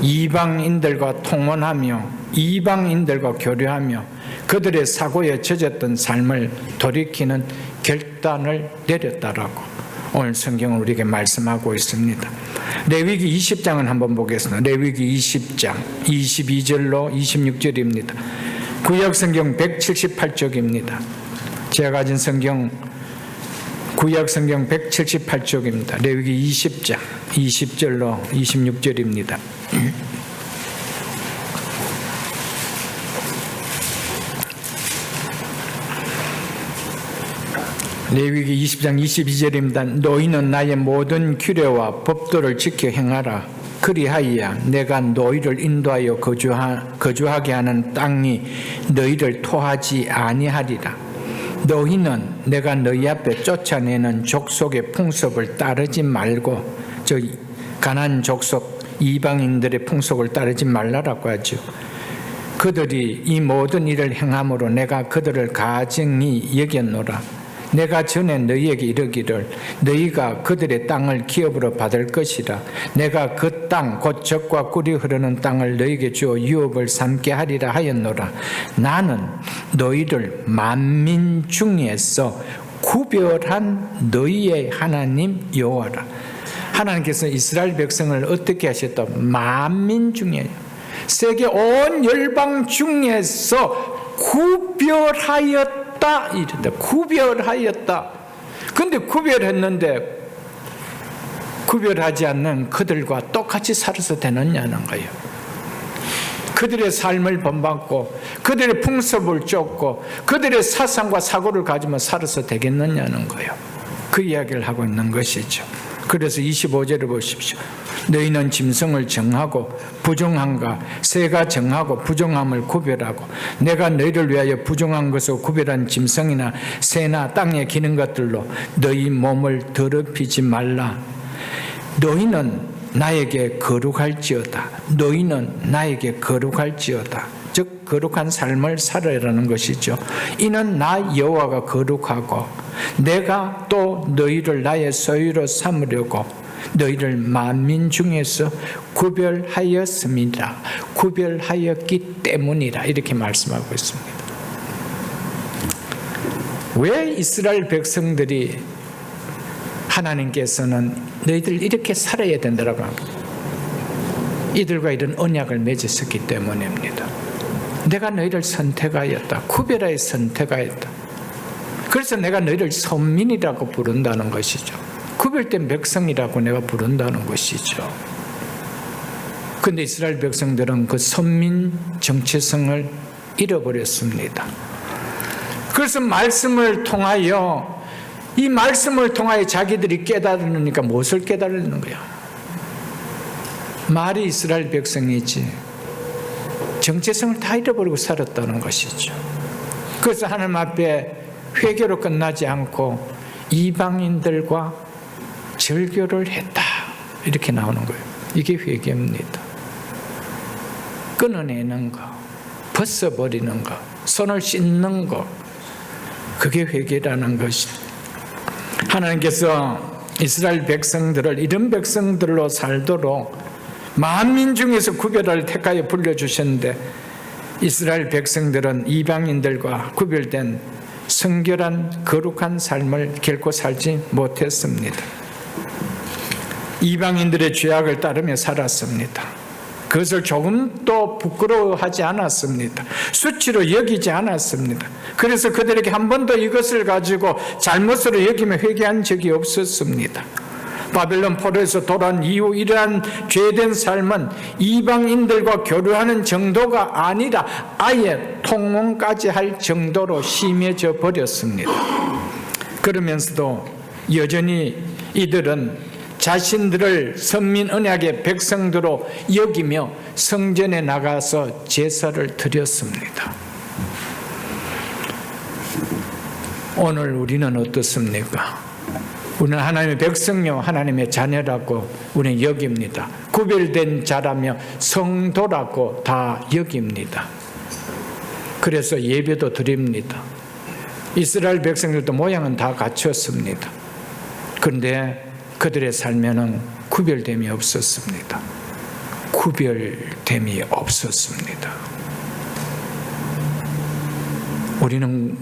이방인들과 통혼하며 이방인들과 교류하며 그들의 사고에 젖었던 삶을 돌이키는 결단을 내렸다라고 오늘 성경은 우리에게 말씀하고 있습니다. 레위기 20장을 한번 보겠습니다. 레위기 20장 22절로 26절입니다. 구약 성경 178쪽입니다. 제가 가진 성경 구약 성경 178쪽입니다. 레위기 20장 20절로 26절입니다. 레위기 20장 22절입니다. 너희는 나의 모든 규례와 법도를 지켜 행하라. 그리하여 내가 너희를 인도하여 거주하게 하는 땅이 너희를 토하지 아니하리라. 너희는 내가 너희 앞에 쫓아내는 족속의 풍습을 따르지 말고, 저 가나안 족속 이방인들의 풍속을 따르지 말라라고 하죠. 그들이 이 모든 일을 행함으로 내가 그들을 가증히 여겼노라. 내가 전에 너희에게 이르기를 너희가 그들의 땅을 기업으로 받을 것이라. 내가 그 땅 곧 젖과 꿀이 흐르는 땅을 너희에게 주어 유업을 삼게 하리라 하였노라. 나는 너희를 만민 중에서 구별한 너희의 하나님 여호와라. 하나님께서 이스라엘 백성을 어떻게 하셨다? 만민 중에, 세계 온 열방 중에서 구별하였다 이랬다. 구별하였다. 근데 구별했는데 구별하지 않는 그들과 똑같이 살아서 되느냐는 거예요. 그들의 삶을 본받고 그들의 풍습을 쫓고 그들의 사상과 사고를 가지며 살아서 되겠느냐는 거예요. 그 이야기를 하고 있는 것이죠. 그래서 25절을 보십시오. 너희는 짐승을 정하고 부정함과 새가 정하고 부정함을 구별하고 내가 너희를 위하여 부정한 것을 구별한 짐승이나 새나 땅에 기는 것들로 너희 몸을 더럽히지 말라. 너희는 나에게 거룩할지어다. 너희는 나에게 거룩할지어다. 즉 거룩한 삶을 살아라는 것이죠. 이는 나 여호와가 거룩하고 내가 또 너희를 나의 소유로 삼으려고 너희를 만민 중에서 구별하였습니다. 구별하였기 때문이라 이렇게 말씀하고 있습니다. 왜 이스라엘 백성들이 하나님께서는 너희들 이렇게 살아야 된다고 합니다. 이들과 이런 언약을 맺었기 때문입니다. 내가 너희를 선택하였다. 구별하여 선택하였다. 그래서 내가 너희를 선민이라고 부른다는 것이죠. 구별된 백성이라고 내가 부른다는 것이죠. 그런데 이스라엘 백성들은 그 선민 정체성을 잃어버렸습니다. 그래서 말씀을 통하여 이 말씀을 통하여 자기들이 깨달으니까 무엇을 깨달는 거야? 말이 이스라엘 백성이지 정체성을 다 잃어버리고 살았다는 것이죠. 그래서 하나님 앞에 회개로 끝나지 않고 이방인들과 절교를 했다 이렇게 나오는 거예요. 이게 회개입니다. 끊어내는 거, 벗어버리는 거, 손을 씻는 거, 그게 회개라는 것입니다. 하나님께서 이스라엘 백성들을 이런 백성들로 살도록 만민 중에서 구별을 택하여 불려주셨는데 이스라엘 백성들은 이방인들과 구별된 성결한 거룩한 삶을 결코 살지 못했습니다. 이방인들의 죄악을 따르며 살았습니다. 그것을 조금도 부끄러워하지 않았습니다. 수치로 여기지 않았습니다. 그래서 그들에게 한 번도 이것을 가지고 잘못으로 여기며 회개한 적이 없었습니다. 바벨론 포로에서 돌아온 이후 이러한 죄된 삶은 이방인들과 교류하는 정도가 아니라 아예 통혼까지 할 정도로 심해져 버렸습니다. 그러면서도 여전히 이들은 자신들을 선민 언약의 백성들로 여기며 성전에 나가서 제사를 드렸습니다. 오늘 우리는 어떻습니까? 우리는 하나님의 백성이요 하나님의 자녀라고 우리는 여깁니다. 구별된 자라며 성도라고 다 여깁니다. 그래서 예배도 드립니다. 이스라엘 백성들도 모양은 다 갖췄습니다. 그런데 그들의 삶에는 구별됨이 없었습니다. 구별됨이 없었습니다. 우리는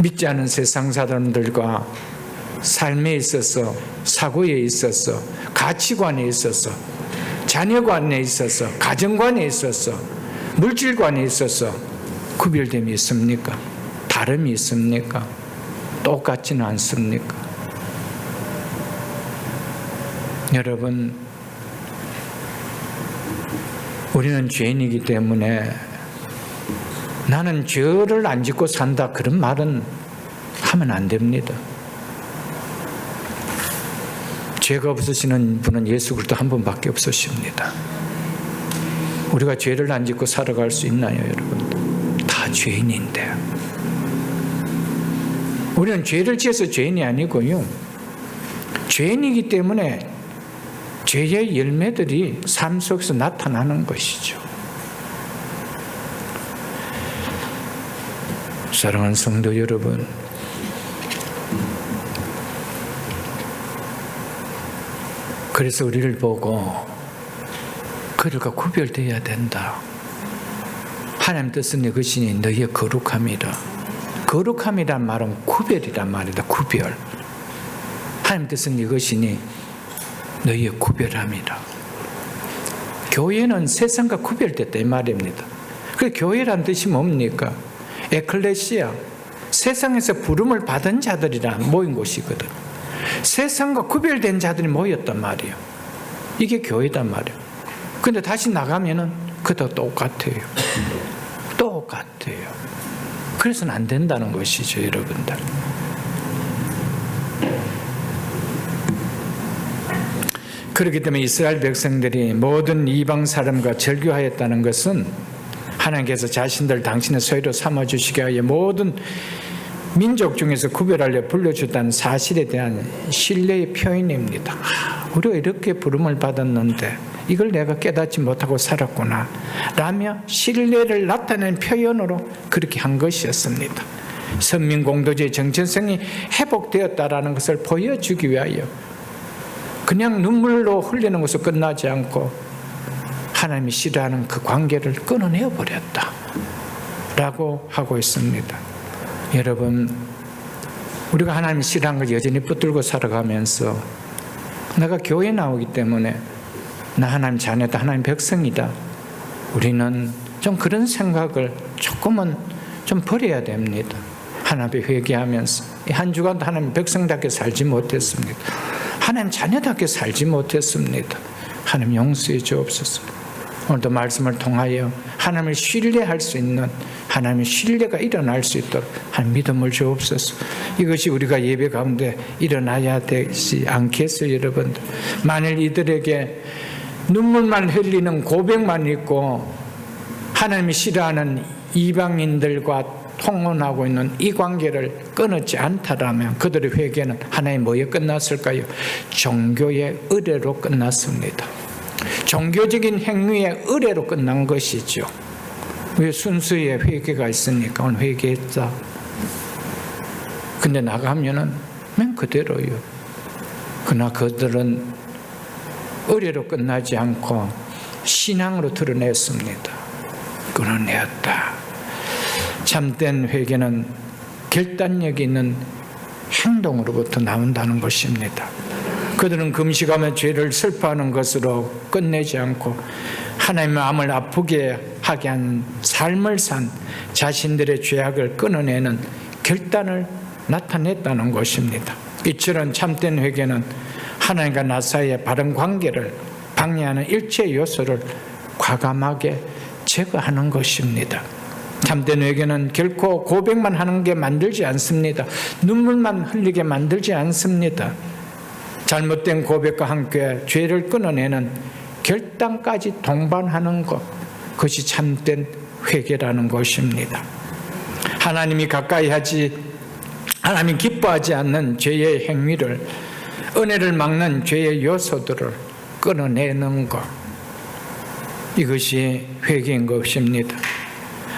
믿지 않은 세상 사람들과 삶에 있어서, 사고에 있어서, 가치관에 있어서, 자녀관에 있어서, 가정관에 있어서, 물질관에 있어서 구별됨이 있습니까? 다름이 있습니까? 똑같지는 않습니까? 여러분, 우리는 죄인이기 때문에 나는 죄를 안 짓고 산다 그런 말은 하면 안 됩니다. 죄가 없으시는 분은 예수 그리스도 한 분밖에 없으십니다. 우리가 죄를 안 짓고 살아갈 수 있나요, 여러분? 다 죄인인데. 우리는 죄를 지어서 죄인이 아니고요, 죄인이기 때문에 죄의 열매들이 삶 속에서 나타나는 것이죠. 사랑하는 성도 여러분, 그래서 우리를 보고 그들과 구별되어야 된다. 하나님 뜻은 이것이니 너희의 거룩함이라. 거룩함이란 말은 구별이란 말이다. 구별. 하나님 뜻은 이것이니 너희의 구별함이라. 교회는 세상과 구별됐다 이 말입니다. 그 교회란 뜻이 뭡니까? 에클레시아, 세상에서 부름을 받은 자들이라 모인 곳이거든. 세상과 구별된 자들이 모였단 말이에요. 이게 교회단 말이에요. 근데 다시 나가면은 그도 똑같아요. 똑같아요. 그래서는 안 된다는 것이죠, 여러분들. 그렇기 때문에 이스라엘 백성들이 모든 이방 사람과 절교하였다는 것은 하나님께서 자신들 당신의 소유로 삼아주시게 하여 모든 민족 중에서 구별하려 불러주다는 사실에 대한 신뢰의 표현입니다. 우리가 이렇게 부름을 받았는데 이걸 내가 깨닫지 못하고 살았구나 라며 신뢰를 나타내는 표현으로 그렇게 한 것이었습니다. 선민공도제의 정체성이 회복되었다라는 것을 보여주기 위하여 그냥 눈물로 흘리는 것으로 끝나지 않고 하나님이 싫어하는 그 관계를 끊어내어 버렸다 라고 하고 있습니다. 여러분, 우리가 하나님이 싫어하는 걸 여전히 붙들고 살아가면서 내가 교회에 나오기 때문에 나 하나님 자녀다, 하나님 백성이다, 우리는 좀 그런 생각을 조금은 좀 버려야 됩니다. 하나님 회개하면서 한 주간도 하나님 백성답게 살지 못했습니다. 하나님 자녀답게 살지 못했습니다. 하나님 용서해 주옵소서. 오늘도 말씀을 통하여 하나님을 신뢰할 수 있는 하나님의 신뢰가 일어날 수 있도록 하나님 믿음을 주옵소서. 이것이 우리가 예배 가운데 일어나야 되지 않겠어요, 여러분들? 만일 이들에게 눈물만 흘리는 고백만 있고 하나님이 싫어하는 이방인들과 통혼하고 있는 이 관계를 끊었지 않다라면 그들의 회개는 하나의 뭐에 끝났을까요? 종교의 의례로 끝났습니다. 종교적인 행위의 의례로 끝난 것이죠. 왜? 순수의 회개가 있으니까 오늘 회개했다. 근데 나가면은 맨 그대로요. 그러나 그들은 의례로 끝나지 않고 신앙으로 드러냈습니다. 끊어내었다. 참된 회개는 결단력이 있는 행동으로부터 나온다는 것입니다. 그들은 금식하며 죄를 슬퍼하는 것으로 끝내지 않고 하나님의 마음을 아프게 하게 한 삶을 산 자신들의 죄악을 끊어내는 결단을 나타냈다는 것입니다. 이처럼 참된 회개는 하나님과 나 사이의 바른 관계를 방해하는 일체 요소를 과감하게 제거하는 것입니다. 참된 회개는 결코 고백만 하는 게 만들지 않습니다. 눈물만 흘리게 만들지 않습니다. 잘못된 고백과 함께 죄를 끊어내는 결단까지 동반하는 것, 그것이 참된 회개라는 것입니다. 하나님이 하나님 기뻐하지 않는 죄의 행위를, 은혜를 막는 죄의 요소들을 끊어내는 것, 이것이 회개인 것입니다.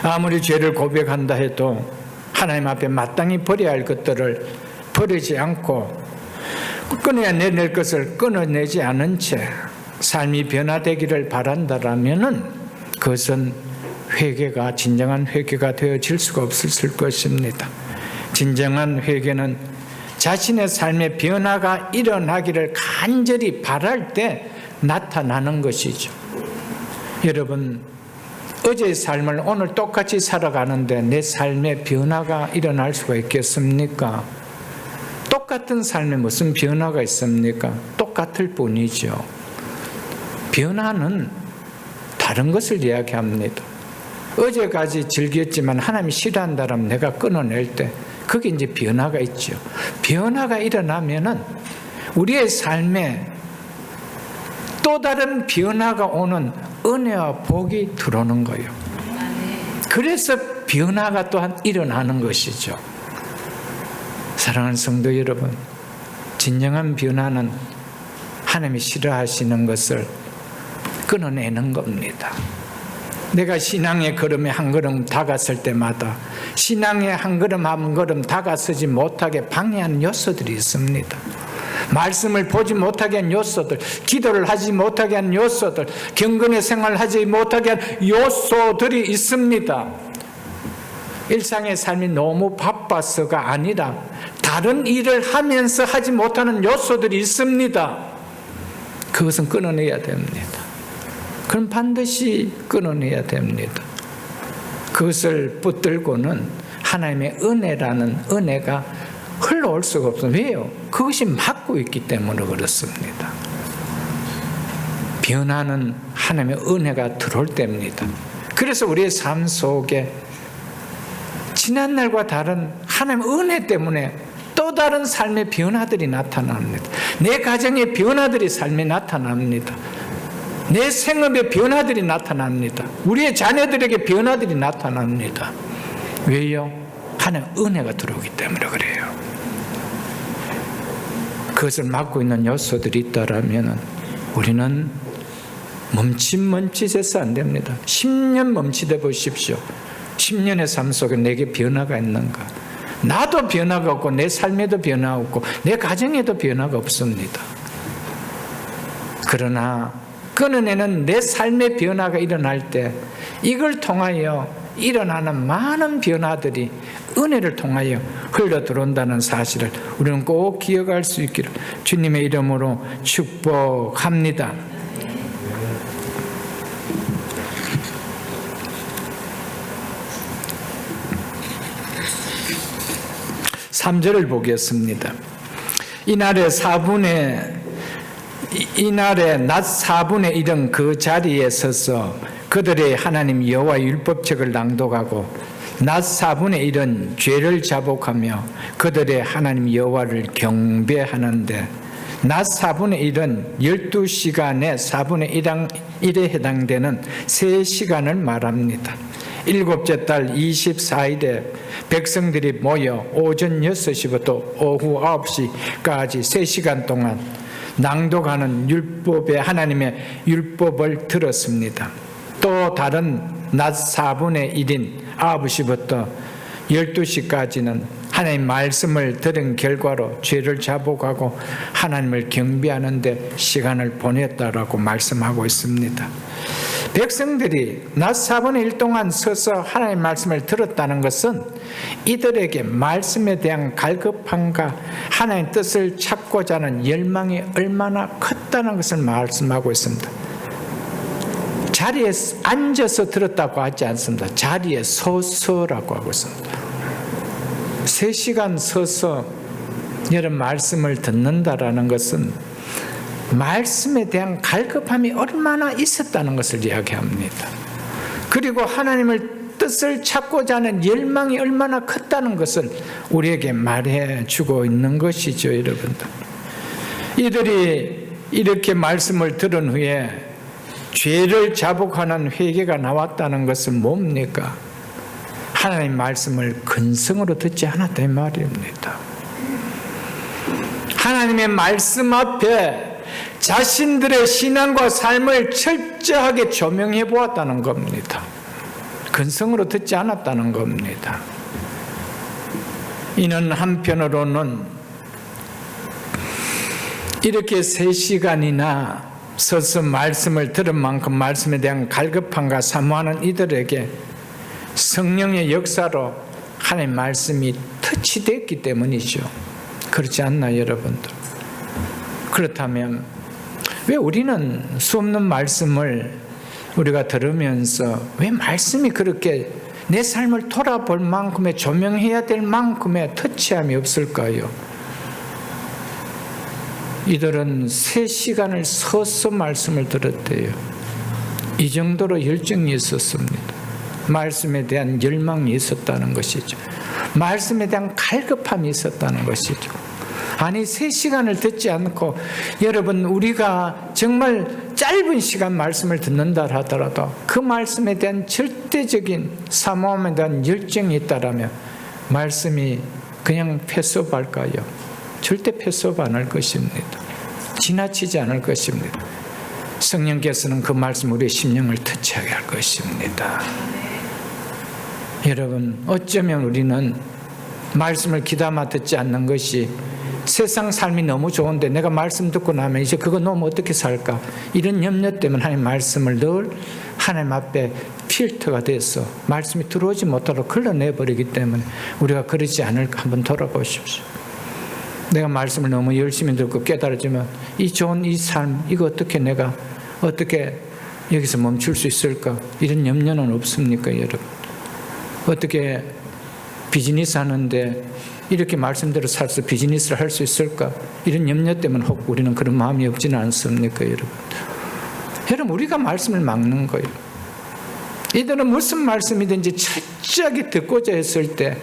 아무리 죄를 고백한다 해도 하나님 앞에 마땅히 버려야 할 것들을 버리지 않고 끊어내낼 것을 끊어내지 않은 채 삶이 변화되기를 바란다라면은 그것은 회개가, 진정한 회개가 되어질 수가 없을 것입니다. 진정한 회개는 자신의 삶의 변화가 일어나기를 간절히 바랄 때 나타나는 것이죠. 여러분, 어제의 삶을 오늘 똑같이 살아가는데 내 삶의 변화가 일어날 수가 있겠습니까? 똑같은 삶에 무슨 변화가 있습니까? 똑같을 뿐이죠. 변화는 다른 것을 이야기합니다. 어제까지 즐겼지만 하나님이 싫어한다면 내가 끊어낼 때 그게 이제 변화가 있죠. 변화가 일어나면은 우리의 삶에 또 다른 변화가 오는 은혜와 복이 들어오는 거예요. 그래서 변화가 또한 일어나는 것이죠. 사랑하는 성도 여러분, 진정한 변화는 하나님이 싫어하시는 것을 끊어내는 겁니다. 내가 신앙의 걸음에 한 걸음 다갔을 때마다 신앙의 한 걸음 한 걸음 다가서지 못하게 방해하는 요소들이 있습니다. 말씀을 보지 못하게 한 요소들, 기도를 하지 못하게 한 요소들, 경건의 생활을 하지 못하게 한 요소들이 있습니다. 일상의 삶이 너무 바빠서가 아니라 다른 일을 하면서 하지 못하는 요소들이 있습니다. 그것은 끊어내야 됩니다. 그럼 반드시 끊어내야 됩니다. 그것을 붙들고는 하나님의 은혜라는 은혜가 흘러올 수가 없습니다. 왜요? 그것이 막고 있기 때문에 그렇습니다. 변화는 하나님의 은혜가 들어올 때입니다. 그래서 우리의 삶 속에 지난날과 다른 하나님의 은혜 때문에 또 다른 삶의 변화들이 나타납니다. 내 가정의 변화들이 삶에 나타납니다. 내 생업의 변화들이 나타납니다. 우리의 자녀들에게 변화들이 나타납니다. 왜요? 하나님의 은혜가 들어오기 때문에 그래요. 그것을 막고 있는 요소들이 있다라면 우리는 멈칫해서 안 됩니다. 10년 멈칫해 보십시오. 10년의 삶 속에 내게 변화가 있는가? 나도 변화가 없고 내 삶에도 변화가 없고 내 가정에도 변화가 없습니다. 그러나 끊어내는 내 삶의 변화가 일어날 때 이걸 통하여 일어나는 많은 변화들이 은혜를 통하여 흘러 들어온다는 사실을 우리는 꼭 기억할 수 있기를 주님의 이름으로 축복합니다. 3절을 보겠습니다. 이날에 낮 4분의 1은 그 자리에 서서 그들의 하나님 여호와 율법책을 낭독하고 낮 4분의 1은 죄를 자복하며 그들의 하나님 여호와를 경배하는데 낮 4분의 1은 12시간의 4분의 1에 해당되는 3시간을 말합니다. 7째 달 24일에 백성들이 모여 오전 6시부터 오후 9시까지 3시간 동안 낭독하는 율법의 하나님의 율법을 들었습니다. 또 다른 낮 4분의 1인 9시부터 12시까지는 하나님 말씀을 들은 결과로 죄를 자복하고 하나님을 경배하는 데 시간을 보냈다라고 말씀하고 있습니다. 백성들이 낮 4분의 1 동안 서서 하나님의 말씀을 들었다는 것은 이들에게 말씀에 대한 갈급함과 하나님의 뜻을 찾고자 하는 열망이 얼마나 컸다는 것을 말씀하고 있습니다. 자리에 앉아서 들었다고 하지 않습니다. 자리에 서서라고 하고 있습니다. 3시간 서서 이런 말씀을 듣는다라는 것은 말씀에 대한 갈급함이 얼마나 있었다는 것을 이야기합니다. 그리고 하나님의 뜻을 찾고자 하는 열망이 얼마나 컸다는 것을 우리에게 말해주고 있는 것이죠, 여러분들. 이들이 이렇게 말씀을 들은 후에 죄를 자복하는 회개가 나왔다는 것은 뭡니까? 하나님의 말씀을 근성으로 듣지 않았다는 말입니다. 하나님의 말씀 앞에 자신들의 신앙과 삶을 철저하게 조명해 보았다는 겁니다. 근성으로 듣지 않았다는 겁니다. 이는 한편으로는 이렇게 3시간이나 서서 말씀을 들은 만큼 말씀에 대한 갈급함과 사모하는 이들에게 성령의 역사로 하나님의 말씀이 터치됐기 때문이죠. 그렇지 않나요, 여러분들? 그렇다면 왜 우리는 수없는 말씀을 우리가 들으면서 왜 말씀이 그렇게 내 삶을 돌아볼 만큼의 조명해야 될 만큼의 터치함이 없을까요? 이들은 3시간을 서서 말씀을 들었대요. 이 정도로 열정이 있었습니다. 말씀에 대한 열망이 있었다는 것이죠. 말씀에 대한 갈급함이 있었다는 것이죠. 아니 3시간을 듣지 않고 여러분 우리가 정말 짧은 시간 말씀을 듣는다 하더라도 그 말씀에 대한 절대적인 사모함에 대한 열정이 있다라면 말씀이 그냥 패스업할까요? 절대 패스업 안 할 것입니다. 지나치지 않을 것입니다. 성령께서는 그 말씀 우리의 심령을 터치하게 할 것입니다. 여러분 어쩌면 우리는 말씀을 귀담아 듣지 않는 것이 세상 삶이 너무 좋은데 내가 말씀 듣고 나면 이제 그거 놓으면 어떻게 살까? 이런 염려 때문에 하나님 말씀을 늘 하나님 앞에 필터가 돼서 말씀이 들어오지 못하도록 걸러내버리기 때문에 우리가 그러지 않을까 한번 돌아보십시오. 내가 말씀을 너무 열심히 듣고 깨달아지면 이 좋은 이 삶 이거 어떻게 내가 어떻게 여기서 멈출 수 있을까? 이런 염려는 없습니까 여러분? 어떻게 비즈니스 하는데 이렇게 말씀대로 살아서 비즈니스를 할 수 있을까? 이런 염려 때문에 혹 우리는 그런 마음이 없지는 않습니까 여러분? 여러분 우리가 말씀을 막는 거예요. 이들은 무슨 말씀이든지 철저하게 듣고자 했을 때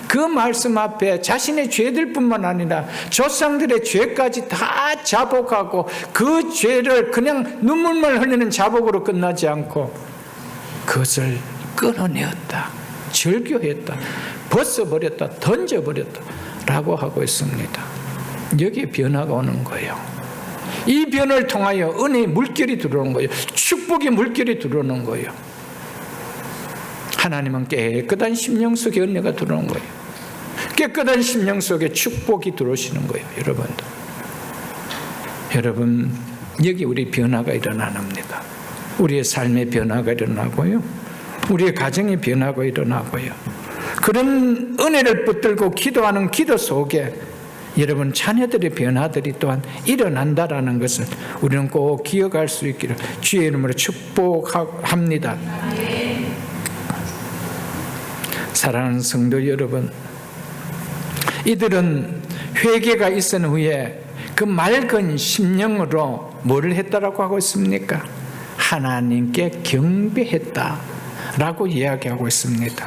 그 말씀 앞에 자신의 죄들뿐만 아니라 조상들의 죄까지 다 자복하고 그 죄를 그냥 눈물만 흘리는 자복으로 끝나지 않고 그것을 끊어내었다, 절교했다, 벗어버렸다, 던져버렸다 라고 하고 있습니다. 여기에 변화가 오는 거예요. 이 변화를 통하여 은혜의 물결이 들어오는 거예요. 축복의 물결이 들어오는 거예요. 하나님은 깨끗한 심령 속에 은혜가 들어오는 거예요. 깨끗한 심령 속에 축복이 들어오시는 거예요. 여러분도. 여러분 여기 우리 변화가 일어납니다. 우리의 삶의 변화가 일어나고요. 우리의 가정의 변화가 일어나고요. 그런 은혜를 붙들고 기도하는 기도 속에 여러분 자녀들의 변화들이 또한 일어난다라는 것을 우리는 꼭 기억할 수 있기를 주의 이름으로 축복합니다. 사랑하는 성도 여러분, 이들은 회개가 있은 후에 그 맑은 심령으로 뭐를 했다라고 하고 있습니까? 하나님께 경배했다라고 이야기하고 있습니다.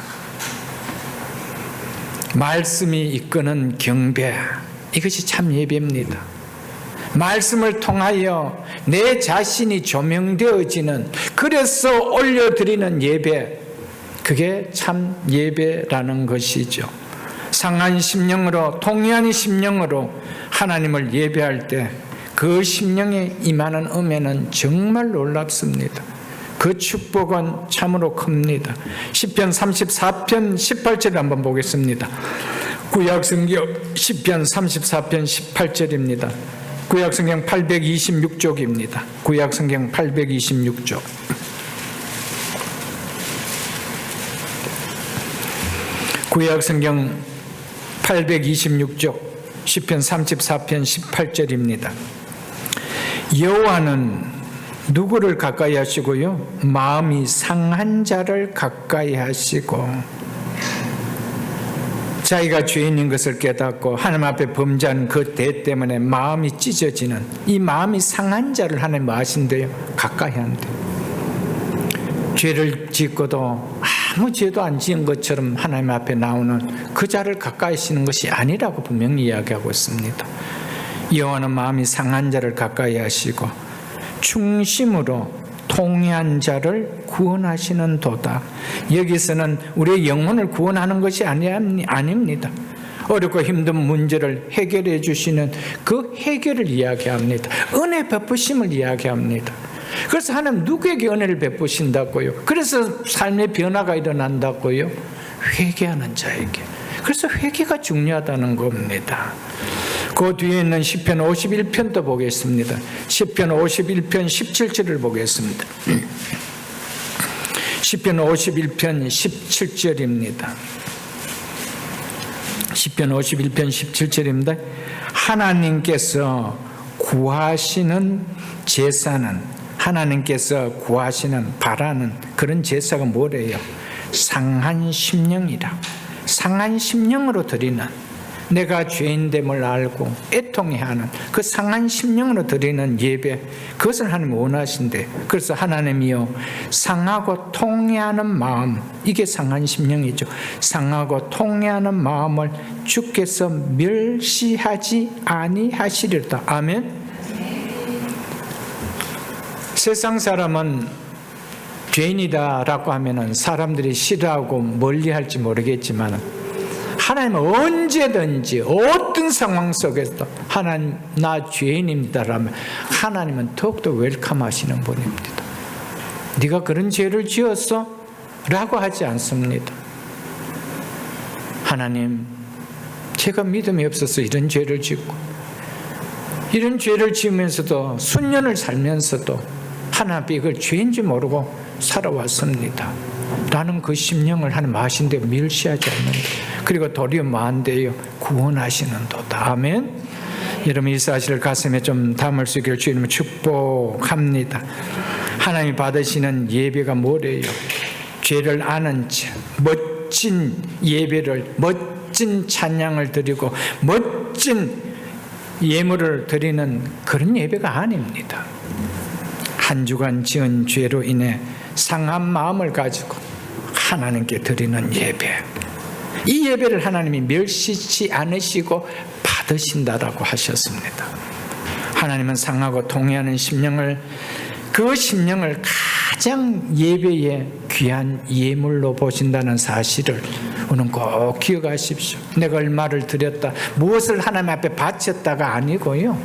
말씀이 이끄는 경배, 이것이 참 예배입니다. 말씀을 통하여 내 자신이 조명되어지는, 그래서 올려드리는 예배, 그게 참 예배라는 것이죠. 상한 심령으로, 통회한 심령으로 하나님을 예배할 때 그 심령에 임하는 은혜는 정말 놀랍습니다. 그 축복은 참으로 큽니다. 시편 34편 18절을 한번 보겠습니다. 구약성경 시편 34편 18절입니다. 구약성경 826쪽입니다. 구약성경 826쪽. 구약성경 826쪽 시편 34편 18절입니다. 여호와는 누구를 가까이 하시고요? 마음이 상한 자를 가까이 하시고, 자기가 죄인인 것을 깨닫고 하나님 앞에 범죄한 그 죄 때문에 마음이 찢어지는 이 마음이 상한 자를 하나님 아신대요. 가까이 한대요. 죄를 짓고도 아무 죄도 안 지은 것처럼 하나님 앞에 나오는 그 자를 가까이 하시는 것이 아니라고 분명히 이야기하고 있습니다. 여호와는 마음이 상한 자를 가까이 하시고 충심으로 통회한 자를 구원하시는 도다. 여기서는 우리의 영혼을 구원하는 것이 아닙니다. 어렵고 힘든 문제를 해결해 주시는 그 해결을 이야기합니다. 은혜 베푸심을 이야기합니다. 그래서 하나님 누구에게 은혜를 베푸신다고요? 그래서 삶의 변화가 일어난다고요? 회개하는 자에게. 그래서 회개가 중요하다는 겁니다. 그 뒤에 있는 시편 51편도 보겠습니다. 시편 51편 17절을 보겠습니다. 시편 51편 17절입니다. 시편 51편 17절입니다. 하나님께서 구하시는 제사는, 하나님께서 구하시는, 바라는 그런 제사가 뭐래요? 상한 심령이라. 상한 심령으로 드리는, 내가 죄인됨을 알고 애통해하는 그 상한 심령으로 드리는 예배, 그것을 하나님 원하신대. 그래서 하나님이요, 상하고 통회하는 마음, 이게 상한 심령이죠. 상하고 통회하는 마음을 주께서 멸시하지 아니하시리로다. 아멘. 세상 사람은 죄인이다라고 하면은 사람들이 싫어하고 멀리할지 모르겠지만, 하나님은 언제든지 어떤 상황 속에서도 하나님 나 죄인입니다라면 하나님은 더욱더 웰컴하시는 분입니다. 네가 그런 죄를 지었어? 라고 하지 않습니다. 하나님, 제가 믿음이 없어서 이런 죄를 짓고 이런 죄를 지으면서도 수년을 살면서도 하나님 이걸 죄인지 모르고 살아왔습니다. 나는 그 심령을 하나님 아신데 멸시하지 않는다. 그리고 도리어 마한대요 구원하시는도다. 아멘. 여러분, 이 사실을 가슴에 좀 담을 수 있기를 주님을 축복합니다. 하나님이 받으시는 예배가 뭐래요? 죄를 아는 채 멋진 예배를, 멋진 찬양을 드리고 멋진 예물을 드리는 그런 예배가 아닙니다. 한 주간 지은 죄로 인해 상한 마음을 가지고 하나님께 드리는 예배, 이 예배를 하나님이 멸시치 않으시고 받으신다라고 하셨습니다. 하나님은 상하고 통회하는 심령을, 그 심령을 가장 예배의 귀한 예물로 보신다는 사실을 오늘 꼭 기억하십시오. 내가 얼마를 드렸다, 무엇을 하나님 앞에 바쳤다가 아니고요,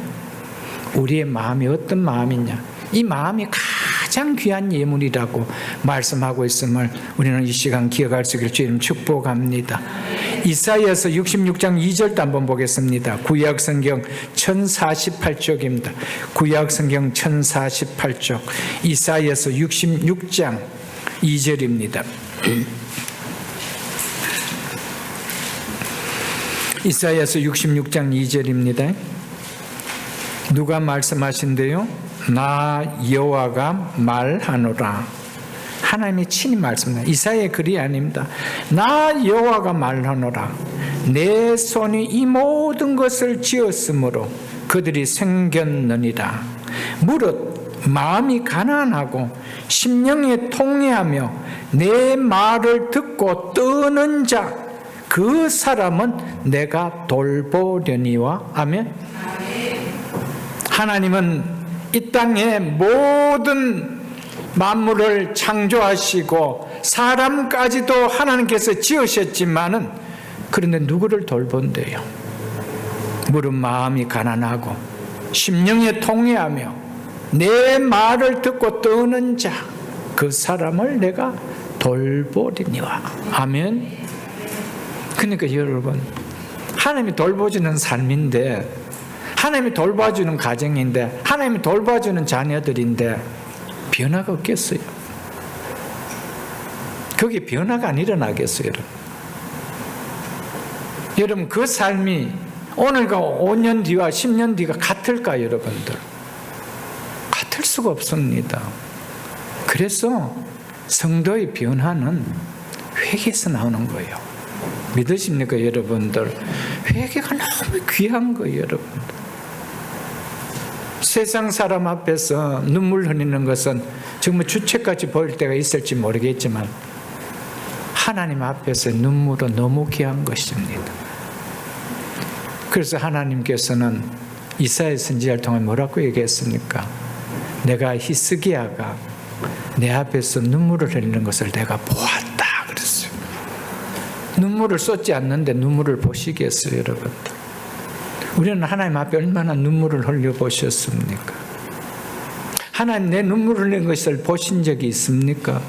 우리의 마음이 어떤 마음이냐, 이 마음이 가장 귀한 예물이라고 말씀하고 있음을 우리는 이 시간 기억할 수 있기를 주님 축복합니다. 이사야서 66장 2절도 한번 보겠습니다. 구약성경 1048쪽입니다. 구약성경 1048쪽, 이사야서 66장 2절입니다. 이사야서 66장 2절입니다. 누가 말씀하신대요? 나 여호와가 말하노라. 하나님이 친히 말씀합니다. 이사야의 글이 아닙니다. 나 여호와가 말하노라. 내 손이 이 모든 것을 지었으므로 그들이 생겼느니라. 무릇 마음이 가난하고 심령이 통회하며 내 말을 듣고 떠는 자, 그 사람은 내가 돌보려니와. 아멘. 하나님은 이 땅의 모든 만물을 창조하시고 사람까지도 하나님께서 지으셨지만은, 그런데 누구를 돌본대요? 무릇 마음이 가난하고 심령에 통회하며 내 말을 듣고 떠는 자, 그 사람을 내가 돌보리니와. 아멘. 그러니까 여러분, 하나님이 돌보주는 삶인데, 하나님이 돌봐주는 가정인데, 하나님이 돌봐주는 자녀들인데 변화가 없겠어요? 거기에 변화가 안 일어나겠어요? 여러분, 그 삶이 오늘과 5년 뒤와 10년 뒤가 같을까? 여러분들, 같을 수가 없습니다. 그래서 성도의 변화는 회개에서 나오는 거예요. 믿으십니까 여러분들? 회개가 너무 귀한 거예요 여러분들. 세상 사람 앞에서 눈물 흘리는 것은 정말 주책같이 보일 때가 있을지 모르겠지만, 하나님 앞에서 눈물은 너무 귀한 것입니다. 그래서 하나님께서는 이사야 선지자를 통해 뭐라고 얘기했습니까? 내가 히스기야가 내 앞에서 눈물을 흘리는 것을 내가 보았다 그랬어요. 눈물을 쏟지 않는데 눈물을 보시겠어요 여러분들? 우리는 하나님 앞에 얼마나 눈물을 흘려보셨습니까? 하나님 내 눈물 흘리는 것을 보신 적이 있습니까?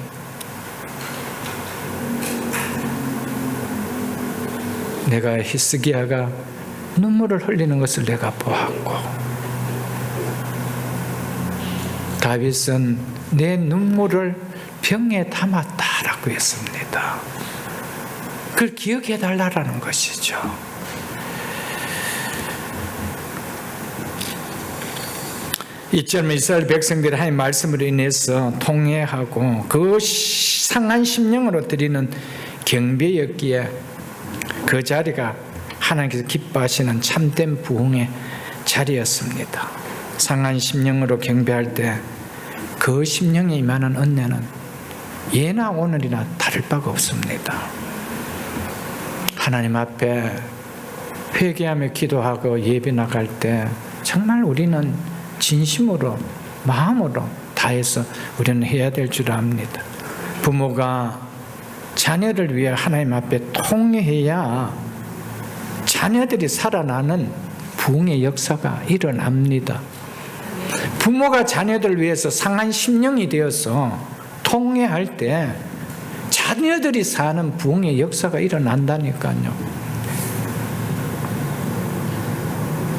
내가 히스기야가 눈물을 흘리는 것을 내가 보았고, 다윗은 내 눈물을 병에 담았다라고 했습니다. 그걸 기억해 달라는 것이죠. 이처럼 이스라엘 백성들이 하나님의 말씀으로 인해서 통회하고 그 상한 심령으로 드리는 경배였기에 그 자리가 하나님께서 기뻐하시는 참된 부흥의 자리였습니다. 상한 심령으로 경배할 때 그 심령에 임하는 은혜는 예나 오늘이나 다를 바가 없습니다. 하나님 앞에 회개하며 기도하고 예배 나갈 때 정말 우리는 진심으로 마음으로 다해서 우리는 해야 될 줄 압니다. 부모가 자녀를 위해 하나님 앞에 통회해야 자녀들이 살아나는 부흥의 역사가 일어납니다. 부모가 자녀들을 위해서 상한 심령이 되어서 통회할 때 자녀들이 사는 부흥의 역사가 일어난다니까요.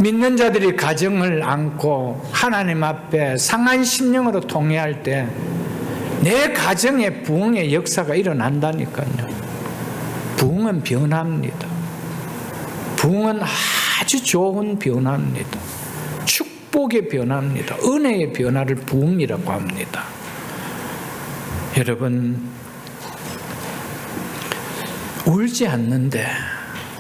믿는 자들이 가정을 안고 하나님 앞에 상한 심령으로 통회할 때 내 가정에 부흥의 역사가 일어난다니까요. 부흥은 변합니다. 부흥은 아주 좋은 변화입니다. 축복의 변화입니다. 은혜의 변화를 부흥이라고 합니다. 여러분, 울지 않는데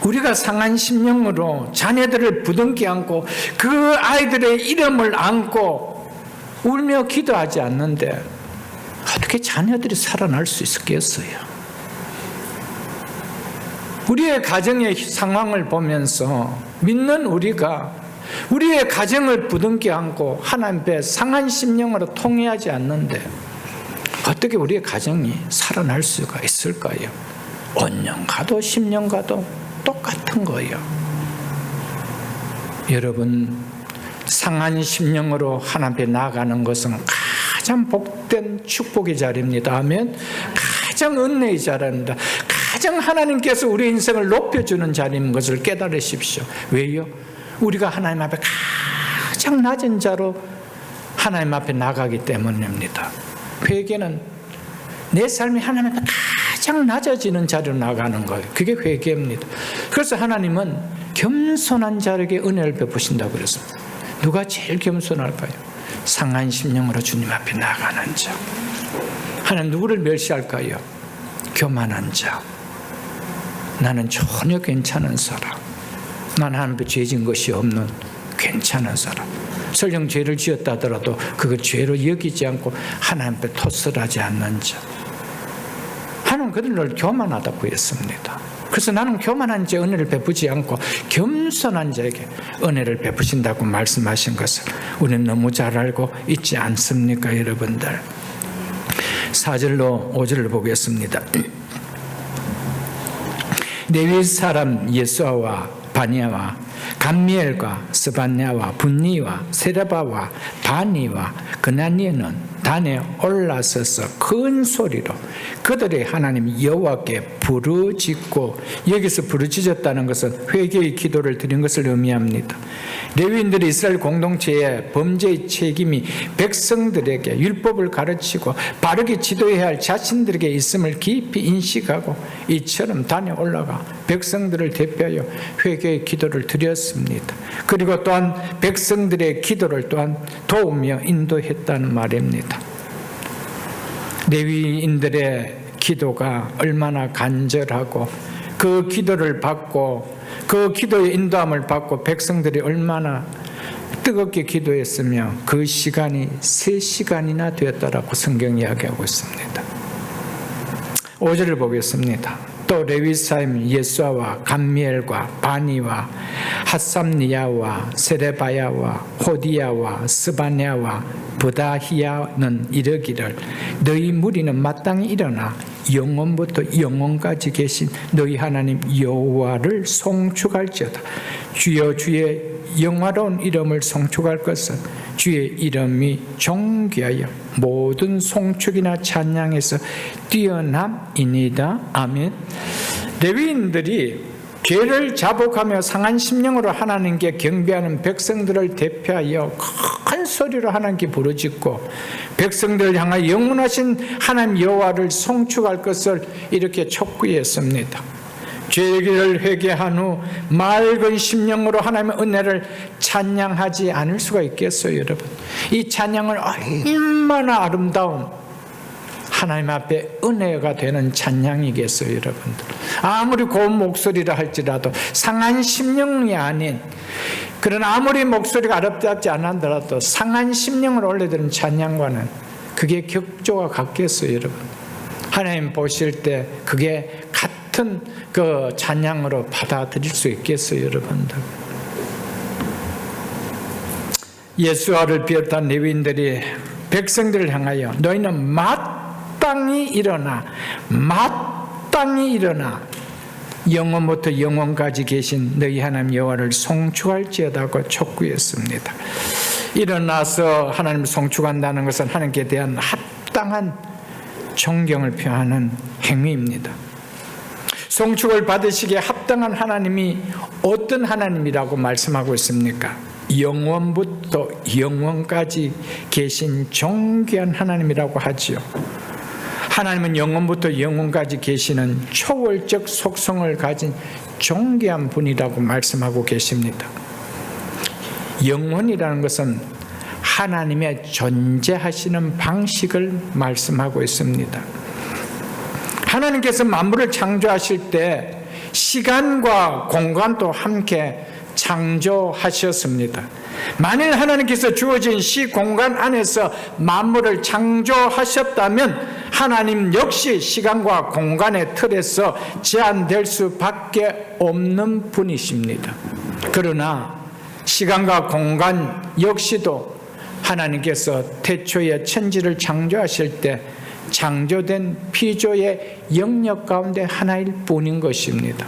우리가 상한 심령으로 자녀들을 부둥켜 안고 그 아이들의 이름을 안고 울며 기도하지 않는데 어떻게 자녀들이 살아날 수 있었겠어요? 우리의 가정의 상황을 보면서 믿는 우리가 우리의 가정을 부둥켜 안고 하나님 앞에 상한 심령으로 통회하지 않는데 어떻게 우리의 가정이 살아날 수가 있을까요? 5년 가도 10년 가도 똑같은 거예요. 여러분, 상한 심령으로 하나님 앞에 나아가는 것은 가장 복된 축복의 자리입니다. 아멘. 가장 은혜의 자리입니다. 가장 하나님께서 우리 인생을 높여주는 자리인 것을 깨달으십시오. 왜요? 우리가 하나님 앞에 가장 낮은 자로 하나님 앞에 나가기 때문입니다. 회개는 내 삶이 하나님 앞에 가장 낮아지는 자리로 나가는 거예요. 그게 회개입니다. 그래서 하나님은 겸손한 자에게 은혜를 베푸신다고 그랬습니다. 누가 제일 겸손할까요? 상한 심령으로 주님 앞에 나가는 자. 하나님 누구를 멸시할까요? 교만한 자. 나는 전혀 괜찮은 사람. 난 하나님 앞에 죄진 것이 없는 괜찮은 사람. 설령 죄를 지었다 하더라도 그걸 죄로 여기지 않고 하나님 앞에 토설하지 않는 자. 하나님 그들을 교만하다고 했습니다. 그래서 나는 교만한 자에 은혜를 베푸지 않고 겸손한 자에게 은혜를 베푸신다고 말씀하신 것을 우리는 너무 잘 알고 있지 않습니까, 여러분들? 4절로 5절을 보겠습니다. 레위 사람 예수아와 바니아와 감미엘과 스바냐와 분니와 세레바와 바니와 그나니에는 단에 올라서서 큰 소리로 그들의 하나님 여호와께 부르짖고, 여기서 부르짖었다는 것은 회개의 기도를 드린 것을 의미합니다. 레위인들이 이스라엘 공동체의 범죄의 책임이 백성들에게 율법을 가르치고 바르게 지도해야 할 자신들에게 있음을 깊이 인식하고 이처럼 단에 올라가 백성들을 대표하여 회개의 기도를 드렸습니다. 그리고 또한 백성들의 기도를 또한 도우며 인도했다는 말입니다. 레위인들의 기도가 얼마나 간절하고 그 기도를 받고 그 기도의 인도함을 받고 백성들이 얼마나 뜨겁게 기도했으며 그 시간이 3시간이나 되었다라고 성경이 이야기하고 있습니다. 5절을 보겠습니다. 또 레위사임 예수아와 감미엘과 바니와 핫삼니야와 세레바야와 호디야와 스바냐와 부다히야는 이르기를 너희 무리는 마땅히 일어나 영원부터 영원까지 계신 너희 하나님 여호와를 송축할지어다. 주여 주의 영화로운 이름을 송축할 것은 주의 이름이 존귀하여 모든 송축이나 찬양에서 뛰어남이니이다. 아멘. 레위인들이 죄를 자복하며 상한 심령으로 하나님께 경배하는 백성들을 대표하여 큰 소리로 하나님께 부르짖고 백성들을 향하여 영원하신 하나님 여호와를 송축할 것을 이렇게 촉구했습니다. 죄를 회개한 후 맑은 심령으로 하나님의 은혜를 찬양하지 않을 수가 있겠어요, 여러분? 이 찬양을 얼마나 아름다운 하나님 앞에 은혜가 되는 찬양이겠어요, 여러분들? 아무리 고운 목소리라 할지라도 상한 심령이 아닌, 그러나 아무리 목소리가 아름답지 않더라도 상한 심령을 올려드리는 찬양과는 그게 격조가 같겠어요, 여러분? 하나님 보실 때 그게 같은 그 찬양으로 받아들일 수 있겠어요, 여러분들? 예수와를 비롯한 레위인들이 백성들을 향하여 너희는 마땅히 일어나 영원부터 영원까지 계신 너희 하나님 여호와를 송축할지어다고 촉구했습니다. 일어나서 하나님을 송축한다는 것은 하나님께 대한 합당한 존경을 표하는 행위입니다. 송축을 받으시기에 합당한 하나님이 어떤 하나님이라고 말씀하고 있습니까? 영원부터 영원까지 계신 존귀한 하나님이라고 하지요. 하나님은 영원부터 영원까지 계시는 초월적 속성을 가진 존귀한 분이라고 말씀하고 계십니다. 영원이라는 것은 하나님의 존재하시는 방식을 말씀하고 있습니다. 하나님께서 만물을 창조하실 때 시간과 공간도 함께 창조하셨습니다. 만일 하나님께서 주어진 시 공간 안에서 만물을 창조하셨다면 하나님 역시 시간과 공간의 틀에서 제한될 수밖에 없는 분이십니다. 그러나 시간과 공간 역시도 하나님께서 태초에 천지를 창조하실 때 창조된 피조의 영역 가운데 하나일 뿐인 것입니다.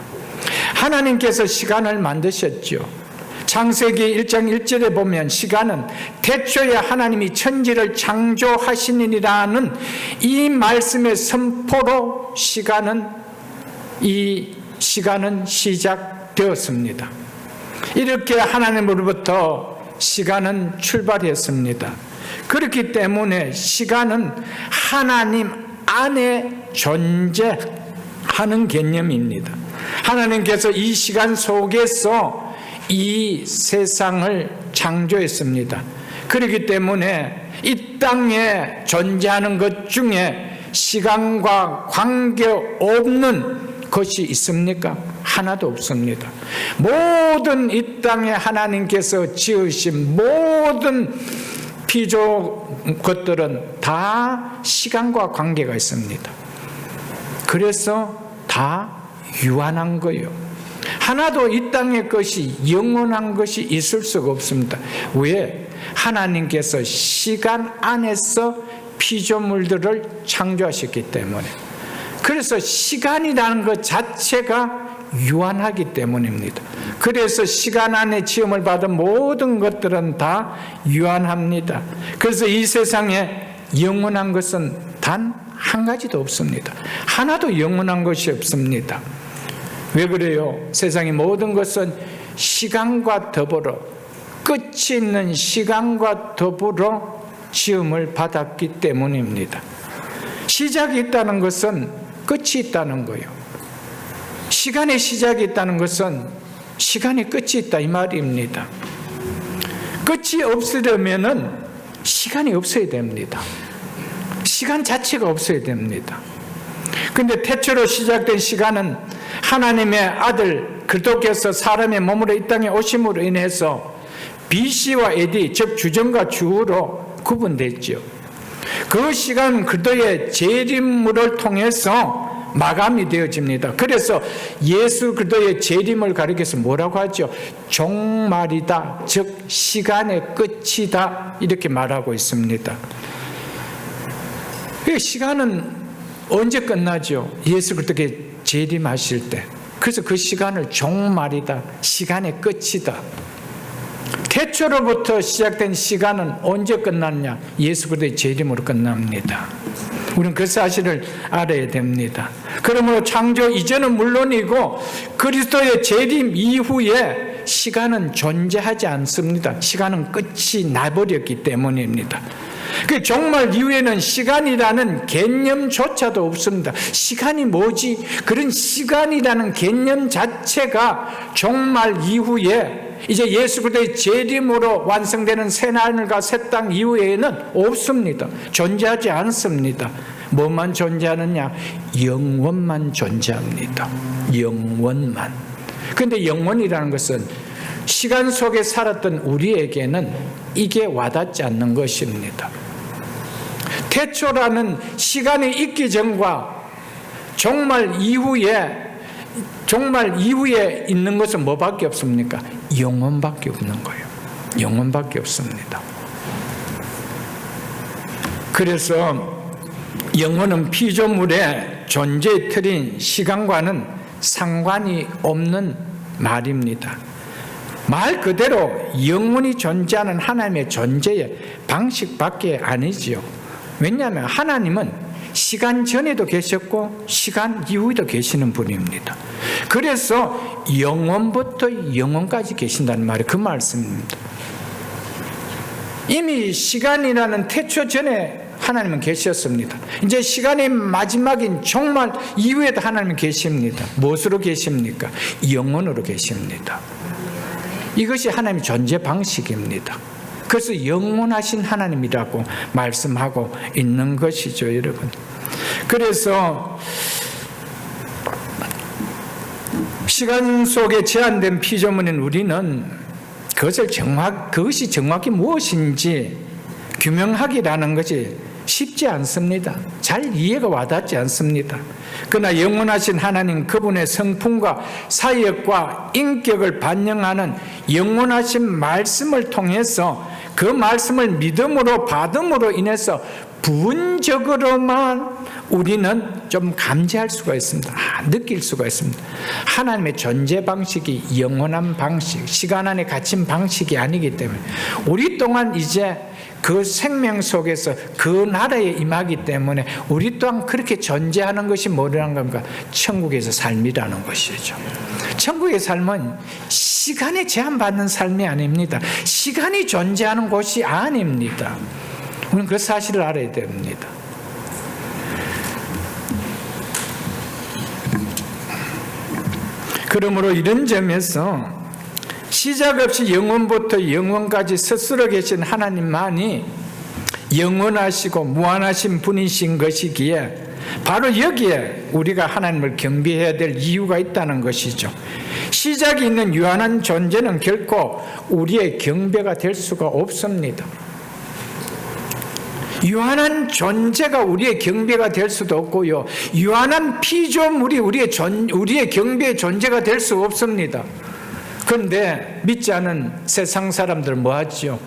하나님께서 시간을 만드셨죠. 창세기 1장 1절에 보면 시간은 태초에 하나님이 천지를 창조하시니라는 이 말씀의 선포로 이 시간은 시작되었습니다. 이렇게 하나님으로부터 시간은 출발했습니다. 그렇기 때문에 시간은 하나님 안에 존재하는 개념입니다. 하나님께서 이 시간 속에서 이 세상을 창조했습니다. 그렇기 때문에 이 땅에 존재하는 것 중에 시간과 관계없는 것이 있습니까? 하나도 없습니다. 모든 이 땅에 하나님께서 지으신 모든 피조 것들은 다 시간과 관계가 있습니다. 그래서 다 유한한 거예요. 하나도 이 땅의 것이 영원한 것이 있을 수가 없습니다. 왜? 하나님께서 시간 안에서 피조물들을 창조하셨기 때문에. 그래서 시간이라는 것 자체가 유한하기 때문입니다. 그래서 시간 안에 지음을 받은 모든 것들은 다 유한합니다. 그래서 이 세상에 영원한 것은 단 한 가지도 없습니다. 하나도 영원한 것이 없습니다. 왜 그래요? 세상의 모든 것은 시간과 더불어, 끝이 있는 시간과 더불어 지음을 받았기 때문입니다. 시작이 있다는 것은 끝이 있다는 거예요. 시간의 시작이 있다는 것은 시간의 끝이 있다 이 말입니다. 끝이 없으려면은 시간이 없어야 됩니다. 시간 자체가 없어야 됩니다. 그런데 태초로 시작된 시간은 하나님의 아들 그리스도께서 사람의 몸으로 이 땅에 오심으로 인해서 BC와 AD, 즉 주전과 주후로 구분됐죠. 그 시간 그리스도의 재림을 통해서 마감이 되어집니다. 그래서 예수 그리스도의 재림을 가리켜서 뭐라고 하죠? 종말이다, 즉 시간의 끝이다 이렇게 말하고 있습니다. 시간은 언제 끝나죠? 예수 그리스도께 재림하실 때. 그래서 그 시간을 종말이다, 시간의 끝이다. 태초로부터 시작된 시간은 언제 끝났냐? 예수 그리스도의 재림으로 끝납니다. 우리는 그 사실을 알아야 됩니다. 그러므로 창조 이전은 물론이고 그리스도의 재림 이후에 시간은 존재하지 않습니다. 시간은 끝이 나버렸기 때문입니다. 그 종말 이후에는 시간이라는 개념조차도 없습니다. 시간이 뭐지? 그런 시간이라는 개념 자체가 종말 이후에 이제 예수 그리스도의 재림으로 완성되는 새하늘과 새 땅 이후에는 없습니다. 존재하지 않습니다. 뭐만 존재하느냐? 영원만 존재합니다. 영원만. 그런데 영원이라는 것은 시간 속에 살았던 우리에게는 이게 와닿지 않는 것입니다. 태초라는 시간이 있기 전과 종말 이후에 있는 것은 뭐밖에 없습니까? 영원밖에 없는 거예요. 영원밖에 없습니다. 그래서 영혼은 피조물의 존재의 틀인 시간과는 상관이 없는 말입니다. 말 그대로 영원히 존재하는 하나님의 존재의 방식밖에 아니지요. 왜냐하면 하나님은 시간 전에도 계셨고 시간 이후에도 계시는 분입니다. 그래서 영원부터 영원까지 계신다는 말이 그 말씀입니다. 이미 시간이라는 태초 전에 하나님은 계셨습니다. 이제 시간의 마지막인 종말 이후에도 하나님은 계십니다. 무엇으로 계십니까? 영원으로 계십니다. 이것이 하나님의 존재 방식입니다. 그래서 영원하신 하나님이라고 말씀하고 있는 것이죠, 여러분. 그래서 시간 속에 제한된 피조물인 우리는 그것이 정확히 무엇인지 규명하기라는 것이 쉽지 않습니다. 잘 이해가 와닿지 않습니다. 그러나 영원하신 하나님 그분의 성품과 사역과 인격을 반영하는 영원하신 말씀을 통해서 그 말씀을 믿음으로 받음으로 인해서 부분적으로만 우리는 좀 감지할 수가 있습니다. 느낄 수가 있습니다. 하나님의 존재 방식이 영원한 방식, 시간 안에 갇힌 방식이 아니기 때문에 우리 또한 이제 그 생명 속에서 그 나라에 임하기 때문에 우리 또한 그렇게 존재하는 것이 뭐라는 겁니까? 천국에서 삶이라는 것이죠. 천국의 삶은 시간에 제한받는 삶이 아닙니다. 시간이 존재하는 곳이 아닙니다. 우리는 그 사실을 알아야 됩니다. 그러므로 이런 점에서 시작 없이 영원부터 영원까지 스스로 계신 하나님만이 영원하시고 무한하신 분이신 것이기에 바로 여기에 우리가 하나님을 경배해야 될 이유가 있다는 것이죠. 시작이 있는 유한한 존재는 결코 우리의 경배가 될 수가 없습니다. 유한한 존재가 우리의 경배가 될 수도 없고요. 유한한 피조물이 우리의 경배의 존재가 될 수 없습니다. 그런데 믿지 않은 세상 사람들은 뭐하죠?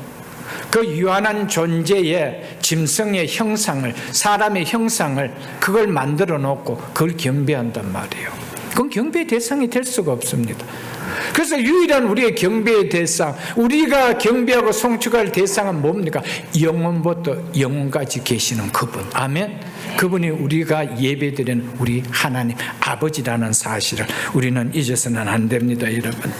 그 유한한 존재의 짐승의 형상을, 사람의 형상을 그걸 만들어 놓고 그걸 경배한단 말이에요. 그건 경배의 대상이 될 수가 없습니다. 그래서 유일한 우리의 경배의 대상, 우리가 경배하고 송축할 대상은 뭡니까? 영원부터 영원까지 계시는 그분. 아멘. 그분이 우리가 예배드리는 우리 하나님 아버지라는 사실을 우리는 잊어서는 안 됩니다, 여러분.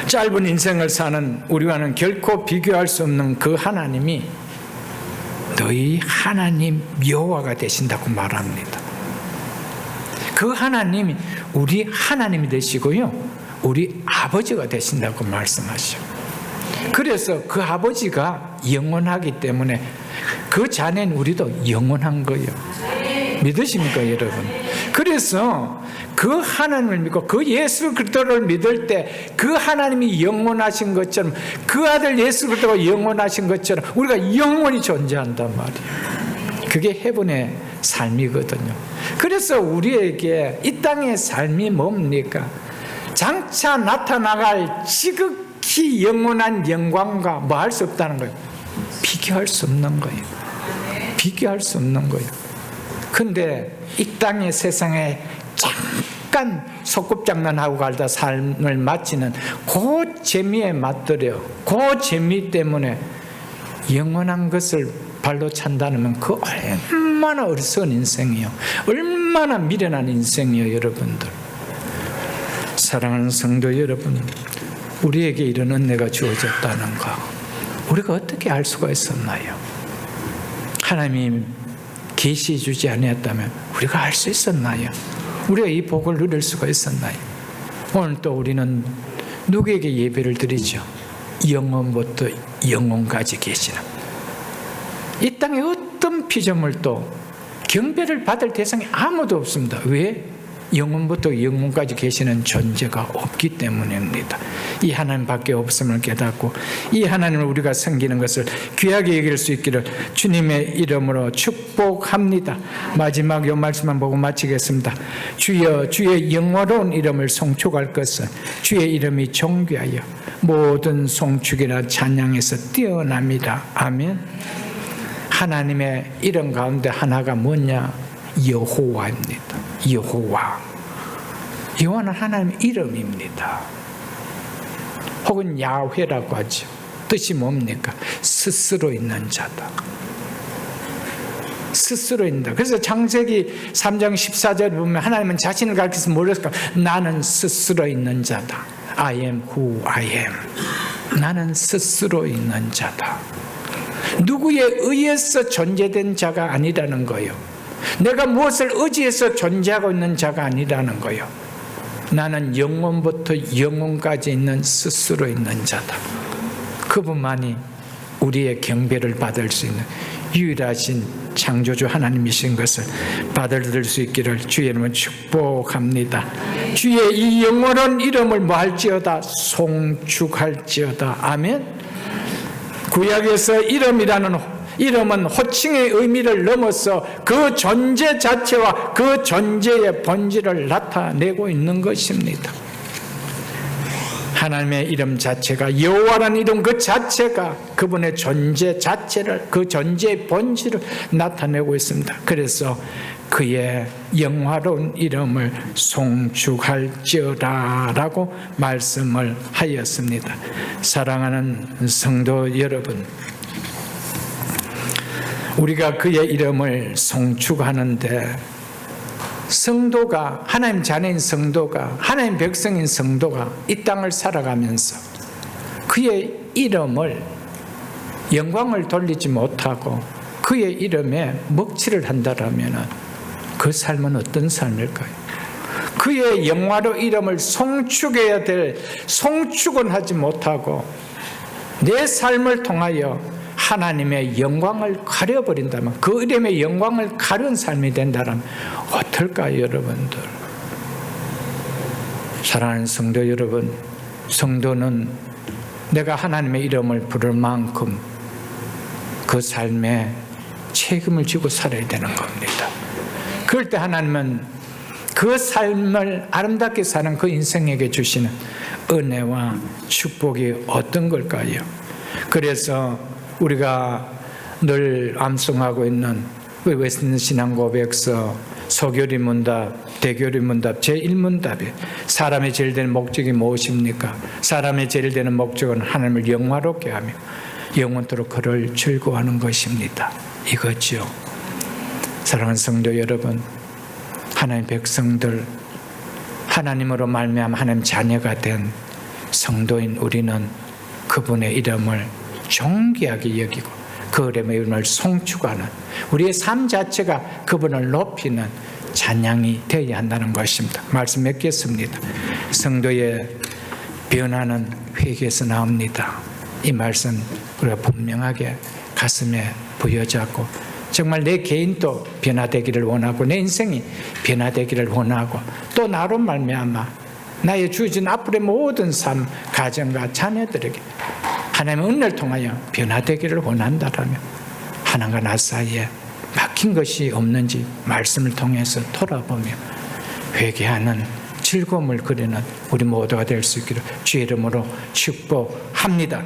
짧은 인생을 사는 우리와는 결코 비교할 수 없는 그 하나님이 너희 하나님 여호와가 되신다고 말합니다. 그 하나님이 우리 하나님이 되시고요, 우리 아버지가 되신다고 말씀하시죠. 그래서 그 아버지가 영원하기 때문에 그 자녀는 우리도 영원한 거예요. 믿으십니까, 여러분? 그래서 그 하나님을 믿고 그 예수 그리스도를 믿을 때 그 하나님이 영원하신 것처럼, 그 아들 예수 그리스도가 영원하신 것처럼 우리가 영원히 존재한단 말이에요. 그게 해분의 삶이거든요. 그래서 우리에게 이 땅의 삶이 뭡니까? 장차 나타나갈 지극히 영원한 영광과 뭐 할 수 없다는 거예요. 비교할 수 없는 거예요. 비교할 수 없는 거예요. 근데 이 땅의 세상에 잠깐 소꿉장난하고 갈다 삶을 마치는 그 재미에 맛들여, 그 재미 때문에 영원한 것을 발로 찬다면 그 얼마나 어리석은 인생이요, 얼마나 미련한 인생이요, 여러분들. 사랑하는 성도 여러분, 우리에게 이런 은혜가 주어졌다는 거 우리가 어떻게 알 수가 있었나요? 하나님이 계시해 주지 아니었다면 우리가 알 수 있었나요? 우리가 이 복을 누릴 수가 있었나요? 오늘 또 우리는 누구에게 예배를 드리죠? 영원부터 영원까지 계시는, 이 땅에 어떤 피조물도 경배를 받을 대상이 아무도 없습니다. 왜? 영원부터 영원까지 계시는 존재가 없기 때문입니다. 이 하나님밖에 없음을 깨닫고 이 하나님을 우리가 섬기는 것을 귀하게 여길 수 있기를 주님의 이름으로 축복합니다. 마지막 요 말씀만 보고 마치겠습니다. 주여, 주의 영화로운 이름을 송축할 것은 주의 이름이 존귀하여 모든 송축이나 찬양에서 뛰어납니다. 아멘. 하나님의 이름 가운데 하나가 뭐냐? 여호와입니다. 여호와. 여호와는 하나님의 이름입니다. 혹은 야훼라고 하죠. 뜻이 뭡니까? 스스로 있는 자다. 스스로 있는다. 그래서 창세기 3장 14절에 보면 하나님은 자신을 가리켜서 뭐랬을까? 나는 스스로 있는 자다. I am who I am. 나는 스스로 있는 자다. 누구에 의해서 존재된 자가 아니라는 거예요. 내가 무엇을 의지해서 존재하고 있는 자가 아니라는 거예요. 나는 영원부터 영원까지 있는 스스로 있는 자다. 그분만이 우리의 경배를 받을 수 있는 유일하신 창조주 하나님이신 것을 받아들일 수 있기를 주의 이름으로 축복합니다. 주의 이 영원한 이름을 뭐할지어다? 송축할지어다. 아멘. 구약에서 이름은 호칭의 의미를 넘어서 그 존재 자체와 그 존재의 본질을 나타내고 있는 것입니다. 하나님의 이름 자체가, 여호와라는 이름 그 자체가 그분의 존재 자체를, 그 존재의 본질을 나타내고 있습니다. 그래서 그의 영화로운 이름을 송축할지어다라고 말씀을 하였습니다. 사랑하는 성도 여러분, 우리가 그의 이름을 송축하는데 성도가, 하나님 자녀인 성도가, 하나님 백성인 성도가 이 땅을 살아가면서 그의 이름을, 영광을 돌리지 못하고 그의 이름에 먹칠을 한다라면 그 삶은 어떤 삶일까요? 그의 영화로 이름을 송축해야 될 송축은 하지 못하고 내 삶을 통하여 하나님의 영광을 가려버린다면, 그 이름의 영광을 가려운 삶이 된다면 어떨까요, 여러분들? 사랑하는 성도 여러분, 성도는 내가 하나님의 이름을 부를 만큼 그 삶에 책임을 지고 살아야 되는 겁니다. 그럴 때 하나님은 그 삶을 아름답게 사는 그 인생에게 주시는 은혜와 축복이 어떤 걸까요? 그래서 우리가 늘 암송하고 있는 웨스턴 신앙고백서 소교리 문답, 대교리 문답 제1문답에 사람의 제일 되는 목적이 무엇입니까? 사람의 제일 되는 목적은 하나님을 영화롭게 하며 영원토록 그를 즐거워하는 것입니다. 이거죠. 사랑하는 성도 여러분, 하나님 백성들, 하나님으로 말미암아 하나님 자녀가 된 성도인 우리는 그분의 이름을 존귀하게 여기고 그 이름을 송축하는, 우리의 삶 자체가 그분을 높이는 찬양이 되어야 한다는 것입니다. 말씀 맺겠습니다. 성도의 변화는 회개에서 나옵니다. 이 말씀 우리가 분명하게 가슴에 부여잡고 정말 내 개인도 변화되기를 원하고 내 인생이 변화되기를 원하고 또 나로 말미암아 나의 주어진 앞으로의 모든 삶, 가정과 자녀들에게 하나님의 은혜를 통하여 변화되기를 원한다라면 하나님과 나 사이에 막힌 것이 없는지 말씀을 통해서 돌아보며 회개하는 즐거움을 그리는 우리 모두가 될 수 있기를 주의 이름으로 축복합니다.